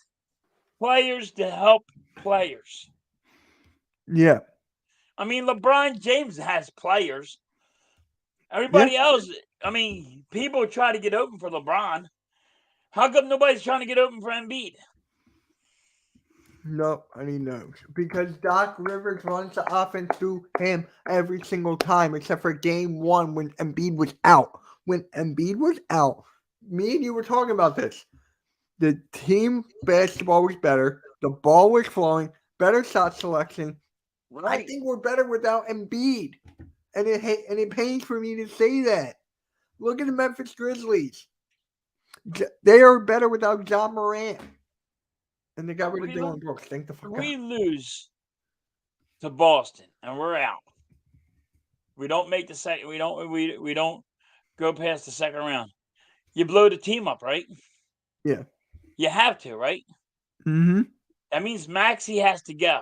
Speaker 3: players to help players.
Speaker 2: Yeah.
Speaker 3: I mean, LeBron James has players. Everybody else, I mean, people try to get open for LeBron. How come nobody's trying to get open for Embiid?
Speaker 2: Nobody knows. Because Doc Rivers runs the offense through him every single time, except for game 1 when Embiid was out. When Embiid was out, me and you were talking about this. The team basketball was better. The ball was flowing. Better shot selection. Right. I think we're better without Embiid. And it pains for me to say that. Look at the Memphis Grizzlies. They are better without John Morant. And they got rid of Dylan Brooks. Thank the fuck God.
Speaker 3: We lose to Boston and we're out. We don't make the second. We don't go past the second round. You blow the team up, right?
Speaker 2: Yeah.
Speaker 3: You have to, right?
Speaker 2: Mm-hmm.
Speaker 3: That means Maxey has to go.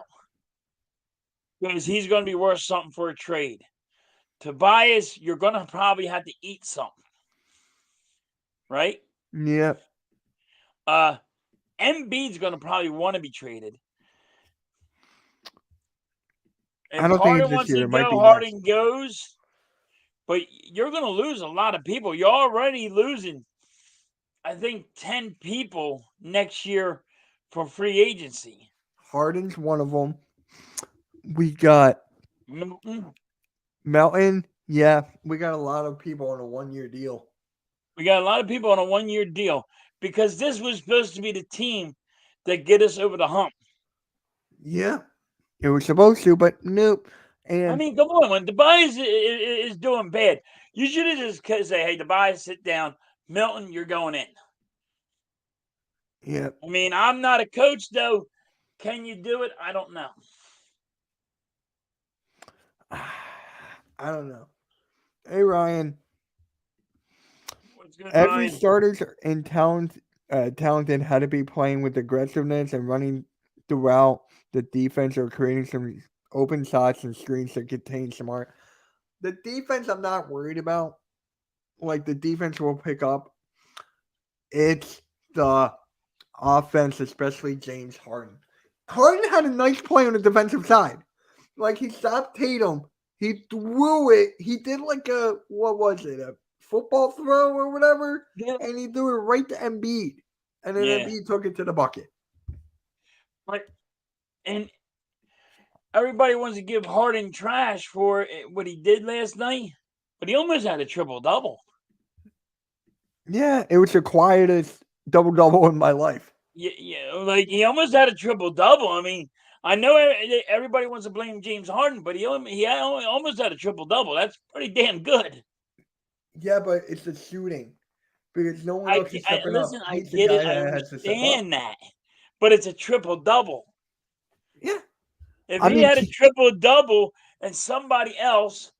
Speaker 3: Because he's going to be worth something for a trade. Tobias, you're going to probably have to eat something. Right?
Speaker 2: Yeah.
Speaker 3: Embiid's going to probably want to be traded. If
Speaker 2: I don't
Speaker 3: Harden
Speaker 2: think it's
Speaker 3: wants
Speaker 2: this year.
Speaker 3: to
Speaker 2: It might
Speaker 3: go,
Speaker 2: be
Speaker 3: Harden
Speaker 2: next.
Speaker 3: goes. But you're going to lose a lot of people. You're already losing, I think, 10 people next year for free agency.
Speaker 2: Harden's one of them. We got
Speaker 3: Milton.
Speaker 2: Melton. Yeah, we got a lot of people on a 1-year deal.
Speaker 3: We got a lot of people on a 1-year deal because this was supposed to be the team that get us over the hump.
Speaker 2: Yeah, it was supposed to, but nope. And
Speaker 3: I mean, come on, when Tobias is doing bad, you should have just say, "Hey, Tobias, sit down. Milton, you're going in."
Speaker 2: yeah,
Speaker 3: I mean, I'm not a coach, though. Can you do it? I don't know.
Speaker 2: I don't know. Hey Ryan,
Speaker 3: What's good,
Speaker 2: every
Speaker 3: Ryan?
Speaker 2: starters and talented had to be playing with aggressiveness and running throughout the defense or creating some open shots and screens to contain smart. The defense, I'm not worried about. Like the defense will pick up. It's the offense, especially James Harden. Harden had a nice play on the defensive side. Like he stopped Tatum. He threw it. He did like a what was it? A football throw or whatever,
Speaker 3: Yeah.
Speaker 2: and he threw it right to Embiid. And then
Speaker 3: Yeah.
Speaker 2: Embiid took it to the bucket.
Speaker 3: Like, and everybody wants to give Harden trash for what he did last night, but he almost had a triple double.
Speaker 2: Yeah, it was the quietest double double in my life.
Speaker 3: Yeah, like he almost had a triple double. I mean, I know everybody wants to blame James Harden, but he almost had a triple double. That's pretty damn good.
Speaker 2: Yeah, but it's the shooting because no one else is stepping up.
Speaker 3: Listen. I
Speaker 2: He's the
Speaker 3: get it.
Speaker 2: guy
Speaker 3: I
Speaker 2: that has to step up.
Speaker 3: understand that, but it's a triple double.
Speaker 2: Yeah,
Speaker 3: If
Speaker 2: I
Speaker 3: he
Speaker 2: mean,
Speaker 3: had a triple double and somebody else,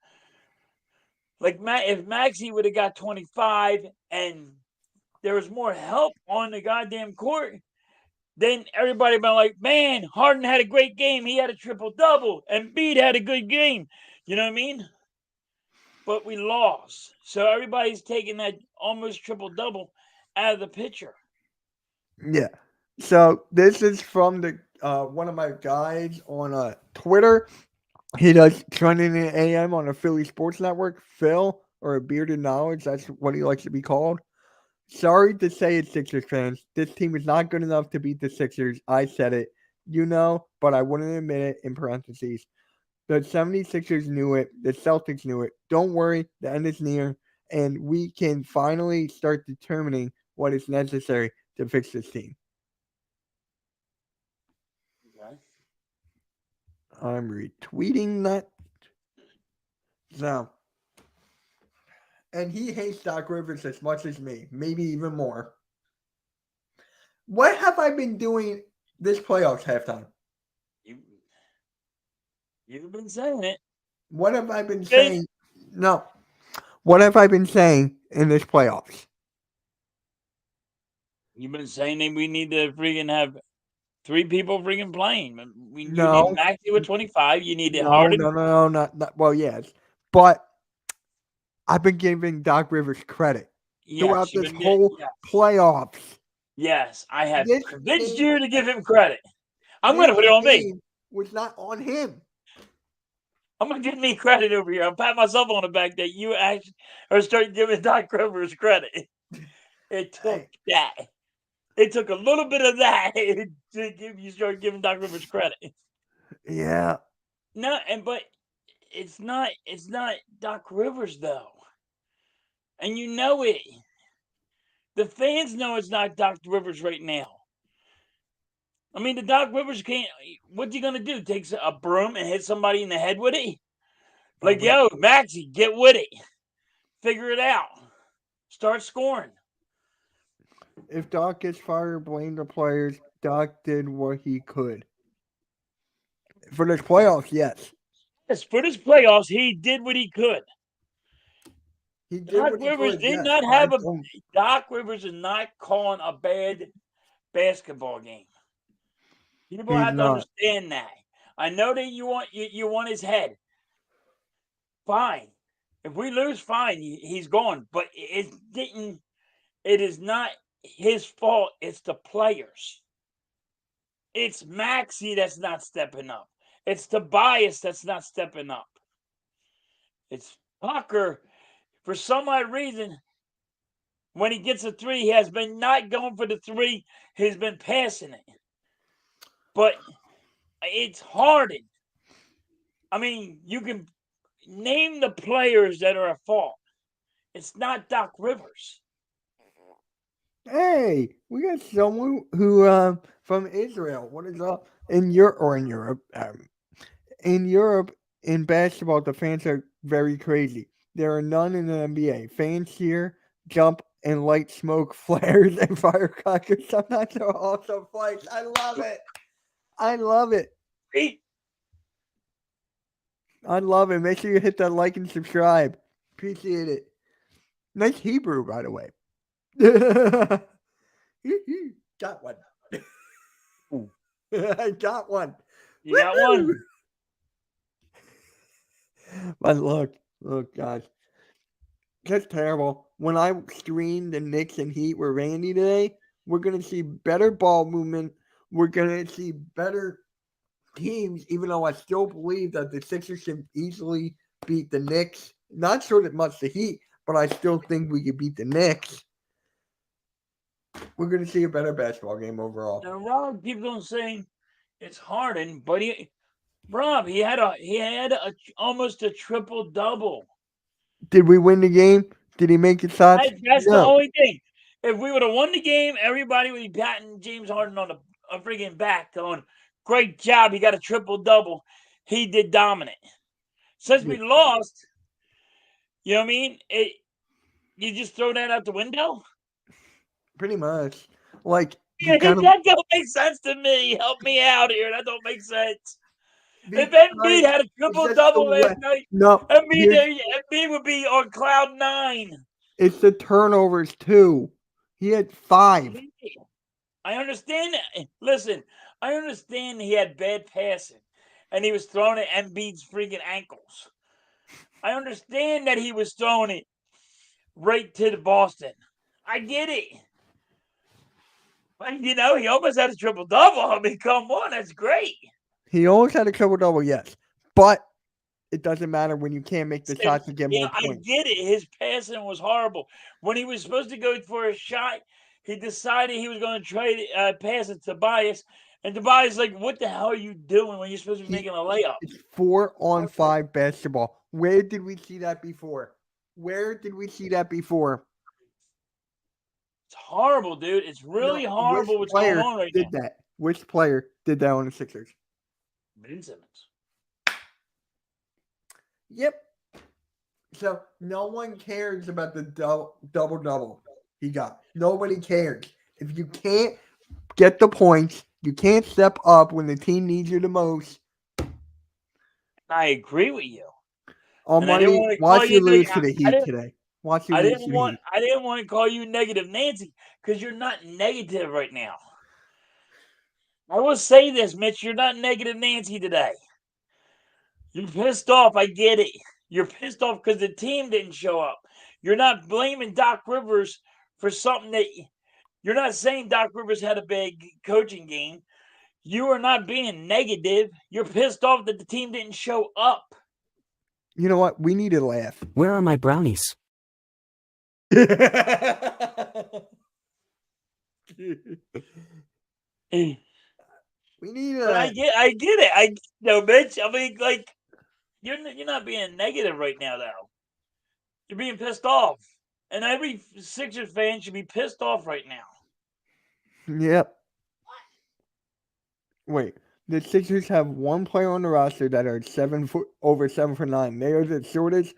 Speaker 3: like if Maxey would have got 25 and there was more help on the goddamn court, then everybody been like, man, Harden had a great game. He had a triple double, and Embiid had a good game. You know what I mean? But we lost, so everybody's taking that almost triple double out of the picture.
Speaker 2: yeah. So this is from the one of my guys on Twitter. He does trending in AM on the Philly Sports Network. Phil, or a bearded knowledge, that's what he likes to be called. Sorry to say it, Sixers fans. This team is not good enough to beat the Sixers. I said it. You know, but I wouldn't admit it in parentheses. The 76ers knew it. The Celtics knew it. Don't worry, the end is near, and we can finally start determining what is necessary to fix this team.
Speaker 3: Okay.
Speaker 2: I'm retweeting that. So, and he hates Doc Rivers as much as me, maybe even more. What have I been doing this playoffs halftime?
Speaker 3: You've been saying it.
Speaker 2: What have I been saying? No. What have I been saying in this playoffs?
Speaker 3: You've been saying that we need to freaking have 3 people freaking playing. You need
Speaker 2: No.
Speaker 3: Maxey with 25. You need
Speaker 2: No,
Speaker 3: Harden.
Speaker 2: no, not. Well, yes. But I've been giving Doc Rivers credit throughout
Speaker 3: Yes, you've
Speaker 2: this
Speaker 3: been
Speaker 2: whole playoffs.
Speaker 3: Yes, I have
Speaker 2: This
Speaker 3: convinced
Speaker 2: game,
Speaker 3: you to give him credit. I'm going
Speaker 2: this
Speaker 3: to put it on me.
Speaker 2: game was not on him.
Speaker 3: I'm going to give me credit over here. I'll pat myself on the back that you actually are starting giving Doc Rivers credit. It took that. It took a little bit of that to give you start giving Doc Rivers credit.
Speaker 2: Yeah.
Speaker 3: No, but it's not Doc Rivers though. And you know it. The fans know it's not Doc Rivers right now. I mean, the Doc Rivers can't. What's he gonna do? Takes a broom and hit somebody in the head with it? Like, yo, Maxie, get with it. Figure it out. Start scoring.
Speaker 2: If Doc gets fired, blame the players. Doc did what he could. For this playoffs, yes.
Speaker 3: Yes, for this playoffs, he did what he could.
Speaker 2: He did
Speaker 3: Doc
Speaker 2: what he
Speaker 3: Rivers
Speaker 2: could,
Speaker 3: did
Speaker 2: yes.
Speaker 3: not have a. Doc Rivers is not calling a bad basketball game. People have to understand that. I know that you want his head. Fine. If we lose, fine. He's gone. But it didn't. It is not his fault. It's the players. It's Maxie that's not stepping up. It's Tobias that's not stepping up. It's Tucker. For some odd reason, when he gets a 3, he has been not going for the 3. He's been passing it. but it's Harden. I mean, you can name the players that are at fault. It's not Doc Rivers.
Speaker 2: Hey, we got someone who from Israel. What is up in Europe? In Europe, in basketball, the fans are very crazy. There are none in the NBA. Fans here jump and light smoke flares and firecrackers. Sometimes they're also flights. I love it. I love it.
Speaker 3: He,
Speaker 2: I love it. Make sure you hit that like and subscribe. Appreciate it. Nice Hebrew, by the way. Got one. I got one.
Speaker 3: you got one?
Speaker 2: But look, guys. That's terrible. When I streamed the Knicks and Heat with Randy today, we're going to see better ball movement. We're going to see better teams, even though I still believe that the Sixers can easily beat the Knicks. Not sure that much the Heat, but I still think we could beat the Knicks. We're going to see a better basketball game overall.
Speaker 3: Now, Rob keeps on saying it's Harden, but Rob, he had almost a triple double.
Speaker 2: Did we win the game? Did he make his shots?
Speaker 3: That's the
Speaker 2: No.
Speaker 3: only thing. If we would have won the game, everybody would be patting James Harden on a freaking back, going, "Great job, he got a triple double. He did dominant." Since we lost, you know what I mean? You just throw that out the window.
Speaker 2: Pretty much. Like,
Speaker 3: Yeah,
Speaker 2: kind of,
Speaker 3: that don't make sense to me. Help me out here. That don't make sense. If
Speaker 2: because
Speaker 3: Embiid had a triple
Speaker 2: it's just
Speaker 3: double
Speaker 2: the
Speaker 3: last
Speaker 2: way.
Speaker 3: night,
Speaker 2: No,
Speaker 3: Embiid would be on cloud 9.
Speaker 2: it's the turnovers too. He had 5.
Speaker 3: I understand that. Listen, I understand he had bad passing and he was throwing it at Embiid's freaking ankles. I understand that he was throwing it right to the Boston. I get it. But, he almost had a triple double. I mean, come on, that's great.
Speaker 2: He always had a triple double, yes, but it doesn't matter when you can't make the shots to get more
Speaker 3: I
Speaker 2: points.
Speaker 3: get it. His passing was horrible. When he was supposed to go for a shot, he decided he was going to try to pass it to Tobias. And Tobias like, what the hell are you doing when you're supposed to be making a layup?
Speaker 2: It's 4-on-5 basketball. Where did we see that before?
Speaker 3: It's horrible, dude. It's really horrible what's going on right now.
Speaker 2: Which player did that on the Sixers?
Speaker 3: Ben Simmons.
Speaker 2: Yep. So no one cares about the double he got. Nobody cares. If you can't get the points, you can't step up when the team needs you the most.
Speaker 3: I agree with you.
Speaker 2: Almighty, watch you lose to the Heat today. Watch you lose to the Heat.
Speaker 3: I didn't want to call you negative Nancy because you're not negative right now. I will say this, Mitch. You're not negative Nancy today. You're pissed off. I get it. You're pissed off because the team didn't show up. You're not blaming Doc Rivers for something that you're not saying Doc Rivers had a bad coaching game. You are not being negative. You're pissed off that the team didn't show up.
Speaker 2: You know what? We need to laugh.
Speaker 4: Where are my brownies?
Speaker 2: We need to.
Speaker 3: But I get it. Mitch. I mean, like, you're not being negative right now, though. You're being pissed off, and every Sixers fan should be pissed off right now.
Speaker 2: Yep. Wait, the Sixers have one player on the roster that are over 7'9". They are the shortest,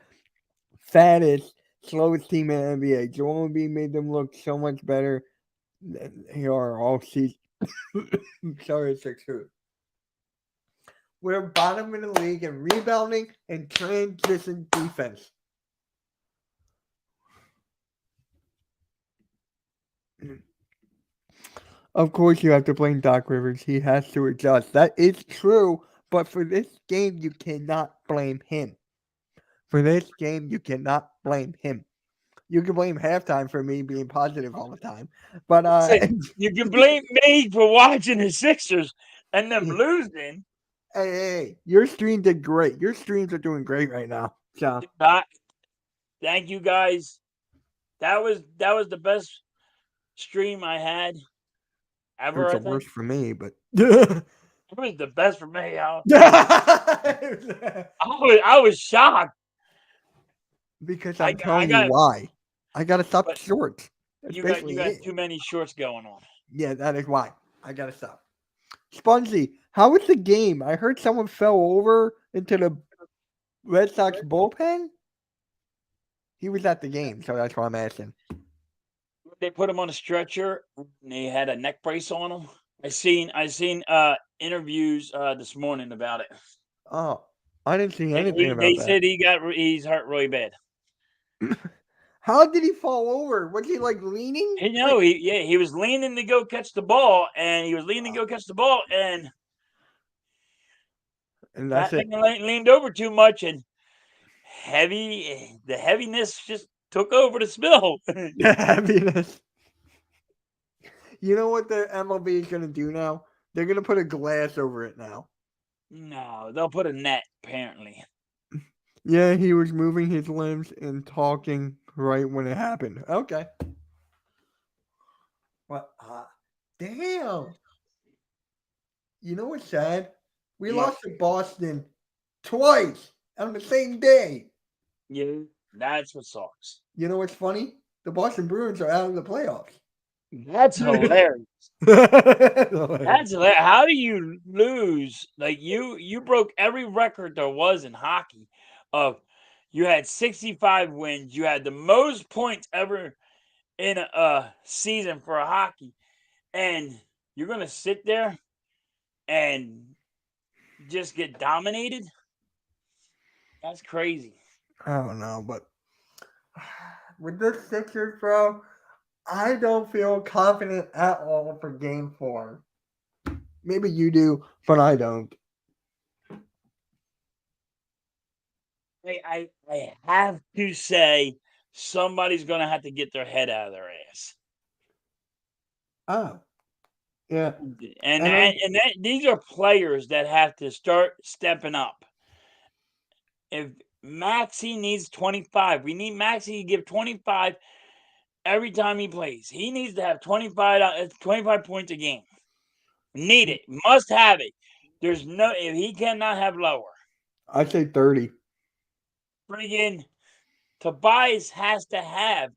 Speaker 2: fattest, slowest team in the NBA. Joel Embiid made them look so much better than they are all season. Sorry, Sixers. We're bottom in the league in rebounding and transition defense. Of course, you have to blame Doc Rivers. He has to adjust. That is true. But for this game, you cannot blame him. You can blame halftime for me being positive all the time. But
Speaker 3: you can blame me for watching the Sixers and them losing.
Speaker 2: Hey, your stream did great. Your streams are doing great right now. So
Speaker 3: thank you guys. That was the best stream I had ever.
Speaker 2: it's
Speaker 3: I
Speaker 2: the
Speaker 3: think.
Speaker 2: worst for me, but
Speaker 3: It was the best for me.
Speaker 2: Because
Speaker 3: I was shocked.
Speaker 2: I'm telling you
Speaker 3: got,
Speaker 2: why. I gotta stop
Speaker 3: but
Speaker 2: the shorts. That's
Speaker 3: you
Speaker 2: basically
Speaker 3: got
Speaker 2: it.
Speaker 3: too many shorts going on.
Speaker 2: Yeah, that is why. I gotta stop. Spongy, how was the game? I heard someone fell over into the Red Sox bullpen. He was at the game, so that's why I'm asking.
Speaker 3: They put him on a stretcher. And they had a neck brace on him. I seen interviews this morning about it.
Speaker 2: Oh, I didn't see anything about
Speaker 3: They
Speaker 2: that.
Speaker 3: said he's hurt really bad.
Speaker 2: How did he fall over? Was he like leaning?
Speaker 3: He was leaning to go catch the ball, and
Speaker 2: And that's it.
Speaker 3: leaned over too much, and the heaviness just took over the spill.
Speaker 2: Happiness. You know what the MLB is gonna do now? They're gonna put a glass over it now.
Speaker 3: No, they'll put a net apparently.
Speaker 2: Yeah, he was moving his limbs and talking right when it happened. Okay. What? Damn. You know what's sad? We
Speaker 3: What?
Speaker 2: lost to Boston twice on the same day.
Speaker 3: Yeah, that's what sucks.
Speaker 2: You know what's funny? The Boston Bruins are out of the playoffs.
Speaker 3: That's hilarious. That's hilarious. How do you lose? Like you broke every record there was in hockey. Of you had 65 wins. You had the most points ever in a season for a hockey, and you're gonna sit there and just get dominated. That's crazy.
Speaker 2: I don't know, but with this Sixers, bro, I don't feel confident at all for Game 4. Maybe you do, but I don't.
Speaker 3: I have to say somebody's gonna have to get their head out of their ass.
Speaker 2: Oh, yeah.
Speaker 3: And these are players that have to start stepping up. If Maxey needs 25, we need Maxey to give 25 every time he plays. He needs to have 25 points a game. Need it. Must have it. If he cannot have lower.
Speaker 2: I'd say 30.
Speaker 3: Friggin' Tobias has to have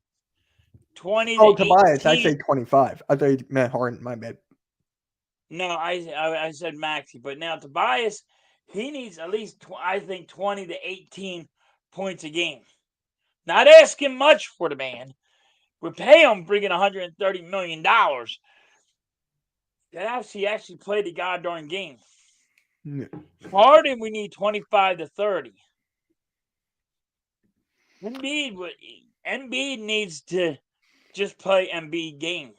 Speaker 3: 20
Speaker 2: Oh,
Speaker 3: to
Speaker 2: Tobias, I'd
Speaker 3: 18.
Speaker 2: say 25. I thought you meant Harden, my bad.
Speaker 3: No, I said Maxey, but now Tobias, he needs at least I think 20 to 18 points a game. Not asking much for the man. We pay him friggin' $130 million. That actually play the goddamn game.
Speaker 2: Yeah.
Speaker 3: Harden, we need 25 to 30. Embiid needs to just play Embiid game.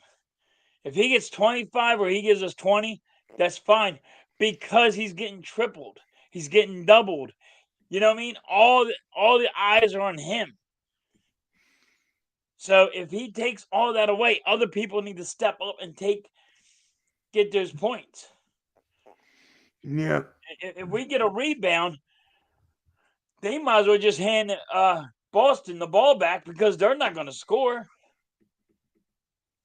Speaker 3: If he gets 25 or he gives us 20, that's fine because he's getting tripled. He's getting doubled. You know what I mean? All the eyes are on him. So if he takes all that away, other people need to step up and get those points.
Speaker 2: Yeah.
Speaker 3: If we get a rebound, they might as well just hand Boston the ball back because they're not going to score.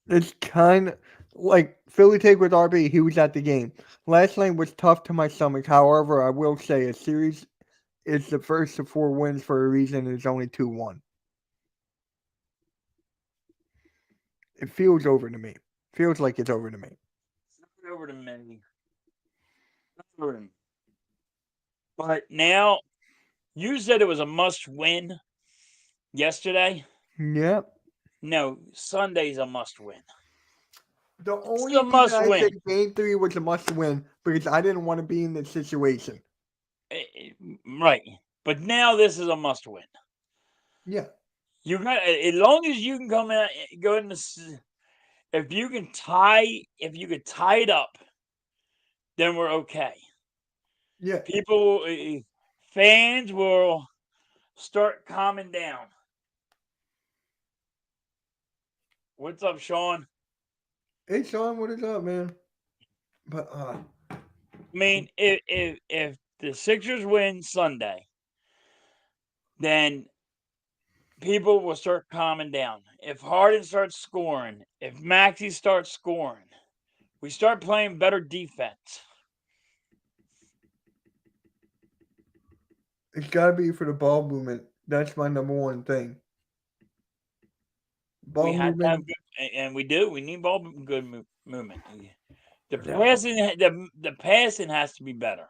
Speaker 2: It's kind of like Philly take with RB. He was at the game. Last night was tough to my stomach. However, I will say a series is the first of 4 wins for a reason. It's only 2-1. It feels over to me. Feels like it's over to me.
Speaker 3: It's over to me. But now, you said it was a must-win yesterday.
Speaker 2: Yep.
Speaker 3: No, Sunday's a must-win.
Speaker 2: The only reason I said Game 3 was a must-win because I didn't want to be in this situation.
Speaker 3: Right. But now this is a must-win.
Speaker 2: Yeah.
Speaker 3: You got as long as you can come out, go in the. If you could tie it up, then we're okay.
Speaker 2: Yeah.
Speaker 3: Fans will start calming down. What's up, Sean?
Speaker 2: Hey, Sean, what is up, man? But
Speaker 3: I mean, if the Sixers win Sunday, then people will start calming down. If Harden starts scoring, if Maxey starts scoring, we start playing better defense.
Speaker 2: It's got to be for the ball movement. That's my number one thing.
Speaker 3: We
Speaker 2: Ball
Speaker 3: had to have
Speaker 2: movement.
Speaker 3: good, and we do. We need ball good movement. The
Speaker 2: Yeah.
Speaker 3: passing, the passing has to be better.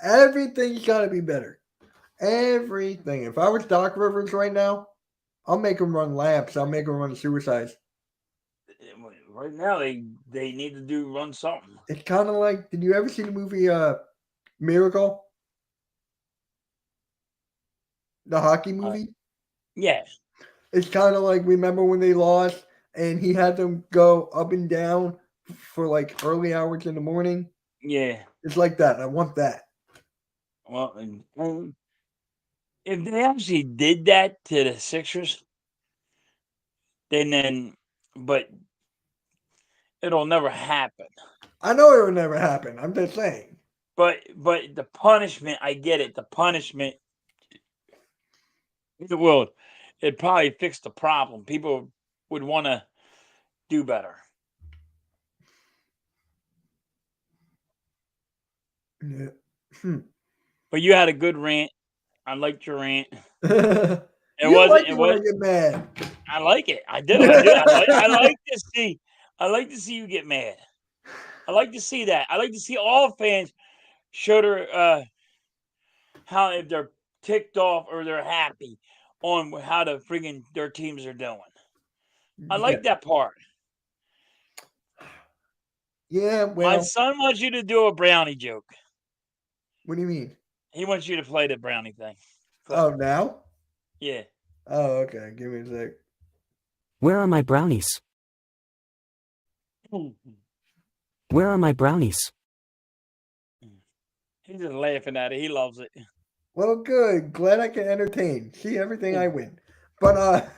Speaker 2: Everything's got to be better. Everything. If I was Doc Rivers right now, I'll make him run laps. I'll make him run suicides.
Speaker 3: Right now, they need to run something.
Speaker 2: It's kind of like. Did you ever see the movie Miracle? The hockey movie?
Speaker 3: Yeah,
Speaker 2: It's kind of like, remember when they lost and he had them go up and down for like early hours in the morning?
Speaker 3: yeah.
Speaker 2: It's like that. I want that.
Speaker 3: Well, if they actually did that to the Sixers, then but it'll never happen.
Speaker 2: I know it would never happen. I'm just saying.
Speaker 3: But the punishment, I get it. The punishment, it will. It probably fix the problem. People would want to do better.
Speaker 2: Yeah.
Speaker 3: But you had a good rant. I liked your rant. It
Speaker 2: You
Speaker 3: wasn't.
Speaker 2: like
Speaker 3: It
Speaker 2: it when I
Speaker 3: was.
Speaker 2: get mad.
Speaker 3: I like it. I do. I do. I like to see. I like to see you get mad. I like to see that. I like to see all fans show their how if they're ticked off or they're happy on how the friggin' their teams are doing. I
Speaker 2: Yeah.
Speaker 3: like that part.
Speaker 2: Yeah,
Speaker 3: My
Speaker 2: well,
Speaker 3: son wants you to do a brownie joke.
Speaker 2: what do you mean?
Speaker 3: He wants you to play the brownie thing.
Speaker 2: Oh, now?
Speaker 3: Yeah.
Speaker 2: Oh, okay. Give me a sec.
Speaker 4: Where are my brownies? Where are my brownies?
Speaker 3: He's just laughing at it. He loves it.
Speaker 2: Well, good. Glad I can entertain. See everything I win. But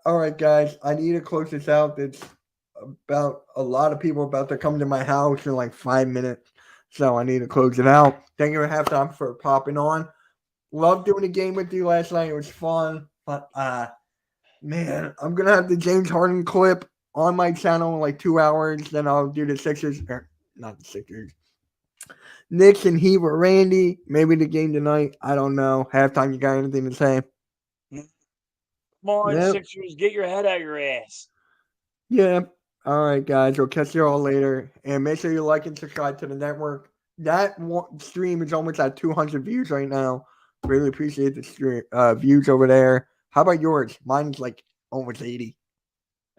Speaker 2: all right, guys. I need to close this out. It's about a lot of people about to come to my house in like 5 minutes, so I need to close it out. Thank you for halftime for popping on. Loved doing the game with you last night. It was fun. But man, I'm gonna have the James Harden clip on my channel in like 2 hours. Then I'll do the Sixers, not the Sixers. Knicks and Heat with Randy. Maybe the game tonight. I don't know. Halftime, you got anything to say?
Speaker 3: Come on,
Speaker 2: Yep.
Speaker 3: Sixers, get your head out your ass.
Speaker 2: Yeah. All right, guys. We'll catch you all later. And make sure you like and subscribe to the network. That stream is almost at 200 views right now. Really appreciate the stream, views over there. How about yours? Mine's like almost 80.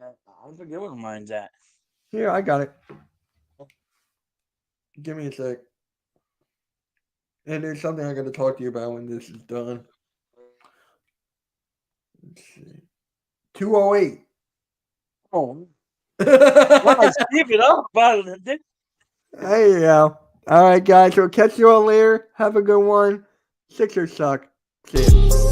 Speaker 3: I forget where mine's at.
Speaker 2: Here, I got it. Give me a sec. And there's something I got to talk to you about when this is done. Let's see. 208.
Speaker 3: Oh, well, keep it up, but
Speaker 2: Hey, yeah. All right, guys. We'll catch you all later. Have a good one. Sixers suck. See ya.